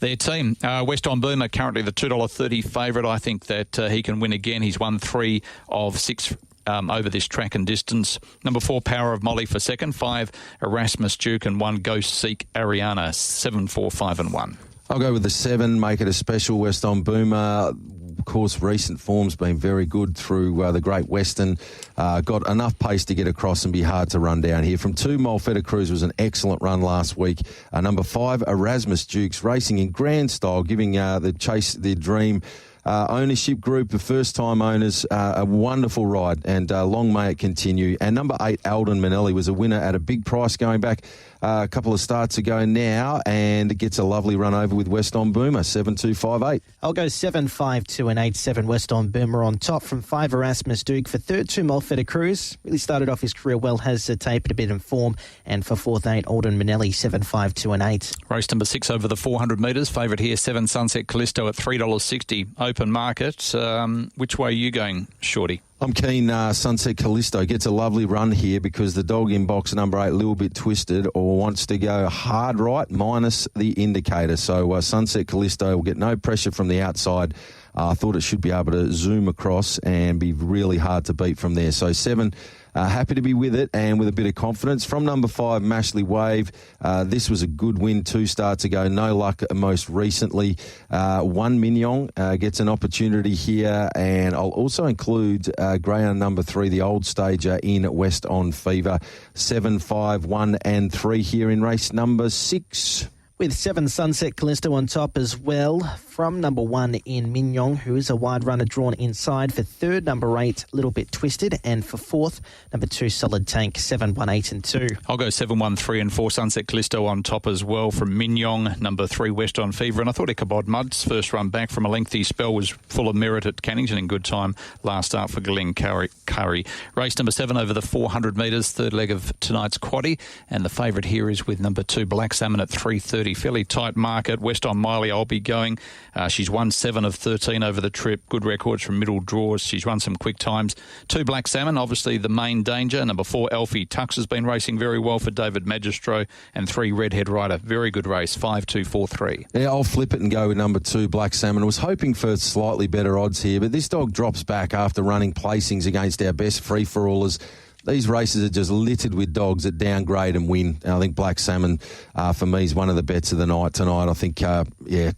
S2: there, team. West on Burma, currently the $2.30 favourite. I think that he can win again. He's won 3 of 6 over this track and distance. Number 4, Power of Molly for second. 5, Erasmus Duke, and 1, Ghost Seek Ariana. 7, 4, 5 and 1.
S3: I'll go with the 7, make it a special. West on Boomer. Of course, recent form's been very good through the Great Western. Got enough pace to get across and be hard to run down here. From 2, Molfetta Cruise was an excellent run last week. Number 5, Erasmus Dukes, racing in grand style, giving the Chase the Dream ownership group, the first-time owners, a wonderful ride, and long may it continue. And number 8, Alden Manelli, was a winner at a big price going back a couple of starts ago now, and gets a lovely run over with West on Boomer, 7, 2, 5, 8.
S4: I'll go 7, 5, 2 and 8, 7 West on Boomer on top. From 5, Erasmus Duke. For third, 2, Molfetta Cruise. Really started off his career well, has tapered a bit in form. And for fourth, 8, Alden Manelli, 7, 5, 2 and 8.
S2: Race number 6 over the 400 metres. Favourite here, 7, Sunset Callisto at $3.60 open market. Which way are you going, Shorty?
S3: I'm keen Sunset Callisto gets a lovely run here because the dog in box number 8 a little bit twisted or wants to go hard right minus the indicator. So Sunset Callisto will get no pressure from the outside. I thought it should be able to zoom across and be really hard to beat from there. So 7 happy to be with it and with a bit of confidence. From number 5, Mashley Wave, this was a good win 2 starts ago. No luck most recently. 1 Mignon gets an opportunity here, and I'll also include greyhound number 3, the old stager in West on Fever. 7, 5, 1 and 3 here in race number 6.
S4: With 7 Sunset Callisto on top as well. From number 1 in Mignon, who is a wide runner drawn inside. For 3rd, number 8, Little Bit Twisted. And for 4th, number 2, Solid Tank, 7, 1, 8 and 2.
S2: I'll go 7, 1, 3 and 4 Sunset Callisto on top as well from Mignon. Number 3, West on Fever. And I thought Ichabod Mudd's first run back from a lengthy spell was full of merit at Cannington in good time. Last start for Glenn Curry. Race number 7 over the 400 metres, 3rd leg of tonight's quaddie. And the favourite here is with number 2, Black Salmon at 3.30. Fairly tight market. West on Miley, I'll be going. She's won 7 of 13 over the trip. Good records from middle draws. She's run some quick times. 2 Black Salmon, obviously the main danger. Number 4, Alfie Tux has been racing very well for David Magistro. And 3, Redhead Rider. Very good race. 5, 2, 4, 3.
S3: Yeah, I'll flip it and go with number 2, Black Salmon. I was hoping for slightly better odds here, but this dog drops back after running placings against our best free-for-allers. These races are just littered with dogs that downgrade and win. And I think Black Salmon, for me, is one of the bets of the night tonight. I think,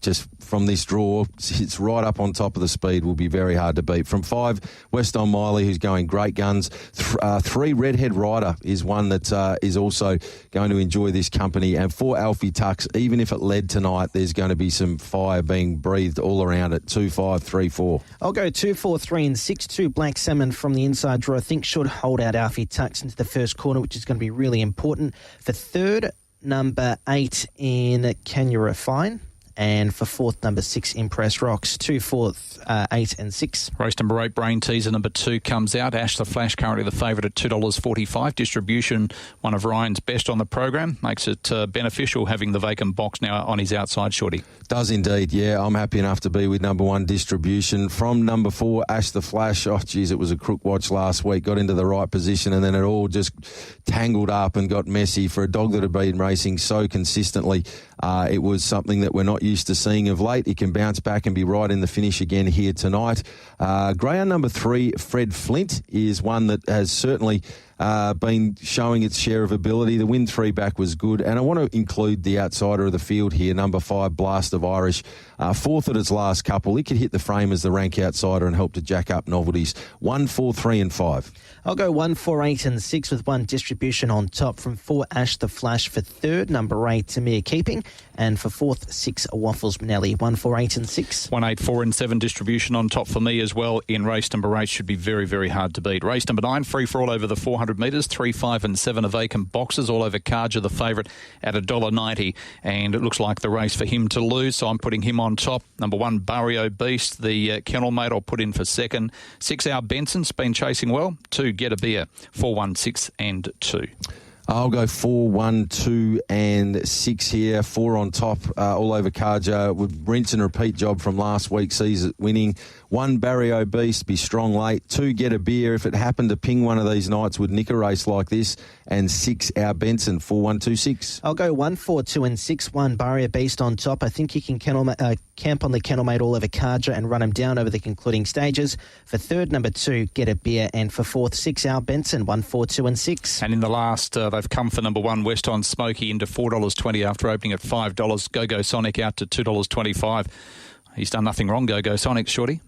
S3: just from this draw, it's right up on top of the speed, will be very hard to beat. From 5, West on Miley, who's going great guns. 3, Redhead Rider is one that is also going to enjoy this company. And 4, Alfie Tux, even if it led tonight, there's going to be some fire being breathed all around it. 2, 5, 3, 4.
S4: I'll go 2, 4, 3 and 6. 2 Black Salmon from the inside draw, I think should hold out Alfie Tux into the first corner, which is going to be really important. For 3rd, number 8 in Can You Refine? And for 4th, number 6, Impress Rocks. 2, 4th, 8 and 6.
S2: Race number 8, Brain Teaser number 2 comes out. Ash the Flash currently the favourite at $2.45. Distribution, one of Ryan's best on the program. Makes it beneficial having the vacant box now on his outside, Shorty.
S3: Does indeed, yeah. I'm happy enough to be with number 1, Distribution. From number 4, Ash the Flash. Oh, geez, it was a crook watch last week. Got into the right position and then it all just tangled up and got messy. For a dog that had been racing so consistently, it was something that we're not used to seeing of late. He can bounce back and be right in the finish again here tonight. Greyhound number 3, Fred Flint, is one that has certainly been showing its share of ability. The win 3 back was good. And I want to include the outsider of the field here, number 5, Blast of Irish. 4th at its last couple. He could hit the frame as the rank outsider and help to jack up novelties. 1, 4, 3 and 5.
S4: I'll go 1, 4, 8 and 6 with 1 Distribution on top. From 4, Ash the Flash. For 3rd, number 8, Tamir Keeping. And for 4th, 6, Waffles Manelli. 1, 4, 8 and 6.
S2: 1, 8, 4 and 7 Distribution on top for me as well in race number 8. Should be very, very hard to beat. Race number 9, free for all over the 400 metres. 3, 5 and 7 are vacant boxes. All over Carja, the favourite, at $1.90. And it looks like the race for him to lose, so I'm putting him on top. Number 1, Barrio Beast, the kennel mate, I'll put in for 2nd. 6, Our Benson's been chasing well. 2, Get a Beer. 4, 1, 6 and 2.
S3: I'll go 4, 1, 2 and 6 here. 4 on top, all over Carja. With rinse and repeat job from last week, sees it winning. 1, Barrio Beast, be strong late. 2, Get a Beer. If it happened to ping one of these nights, would nick a race like this. And 6, Our Benson. 4, 1, 2, 6.
S4: I'll go 1, 4, 2 and 6. 1, Barrio Beast on top. I think he can camp on the kennel mate all over Carja and run him down over the concluding stages. For 3rd, number 2, Get a Beer. And for 4th, 6, Our Benson. 1, 4, 2 and 6.
S2: And in the last, they've come for number 1, West on Smoky, into $4.20 after opening at $5. Go-Go Sonic out to $2.25. He's done nothing wrong, Go-Go Sonic, Shorty.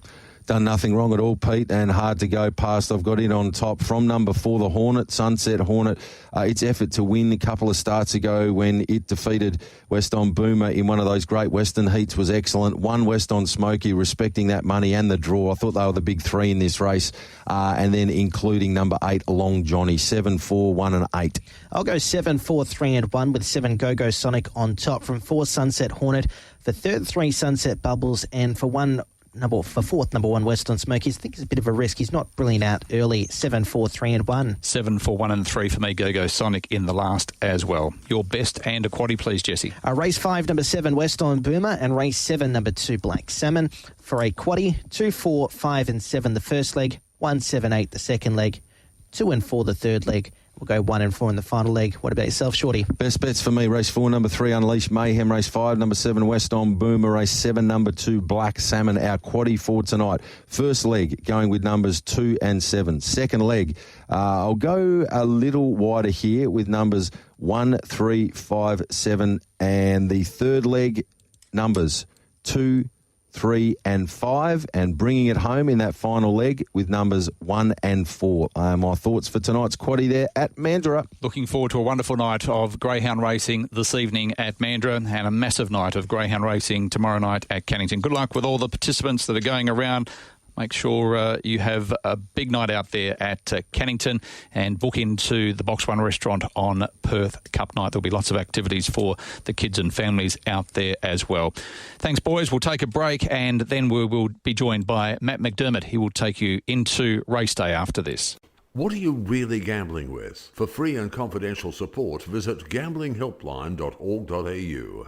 S3: Done nothing wrong at all, Pete, and hard to go past. I've got it on top from number 4, the Hornet, Sunset Hornet. Its effort to win a couple of starts ago when it defeated West on Boomer in one of those great Western heats was excellent. 1, West on Smoky, respecting that money and the draw. I thought they were the big 3 in this race. And then including number 8, Long Johnny. 7, 4, 1 and 8.
S4: I'll go 7, 4, 3 and 1 with 7, Go-Go Sonic on top. From 4, Sunset Hornet. For 3rd, 3, Sunset Bubbles. And for 4th, number 1, West on Smoky. I think it's a bit of a risk. He's not brilliant out early. 7, 4, 3 and 1.
S2: 7, 4, 1 and 3 for me, Go-Go Sonic in the last as well. Your best and a quaddie, please, Jesse.
S4: Race 5, number 7, West on Boomer. And race 7, number 2, Black Salmon. For a quaddie, 2, 4, 5 and 7 the first leg. 1, 7, 8 the second leg. 2 and 4 the third leg. We'll go 1 and 4 in the final leg. What about yourself, Shorty?
S3: Best bets for me, race 4, number 3, Unleashed Mayhem, race 5, number 7, West On Boomer, race 7, number 2, Black Salmon, our quaddie for tonight. First leg, going with numbers 2 and 7. Second leg, I'll go a little wider here with numbers 1, 3, 5, 7, and the third leg, numbers 2, 3 and 5, and bringing it home in that final leg with numbers 1 and 4. My thoughts for tonight's quaddie there at Mandurah.
S2: Looking forward to a wonderful night of greyhound racing this evening at Mandurah and a massive night of greyhound racing tomorrow night at Cannington. Good luck with all the participants that are going around. Make sure you have a big night out there at Cannington and book into the Box One restaurant on Perth Cup night. There'll be lots of activities for the kids and families out there as well. Thanks, boys. We'll take a break and then we will be joined by Matt McDermott. He will take you into race day after this.
S1: What are you really gambling with? For free and confidential support, visit gamblinghelpline.org.au.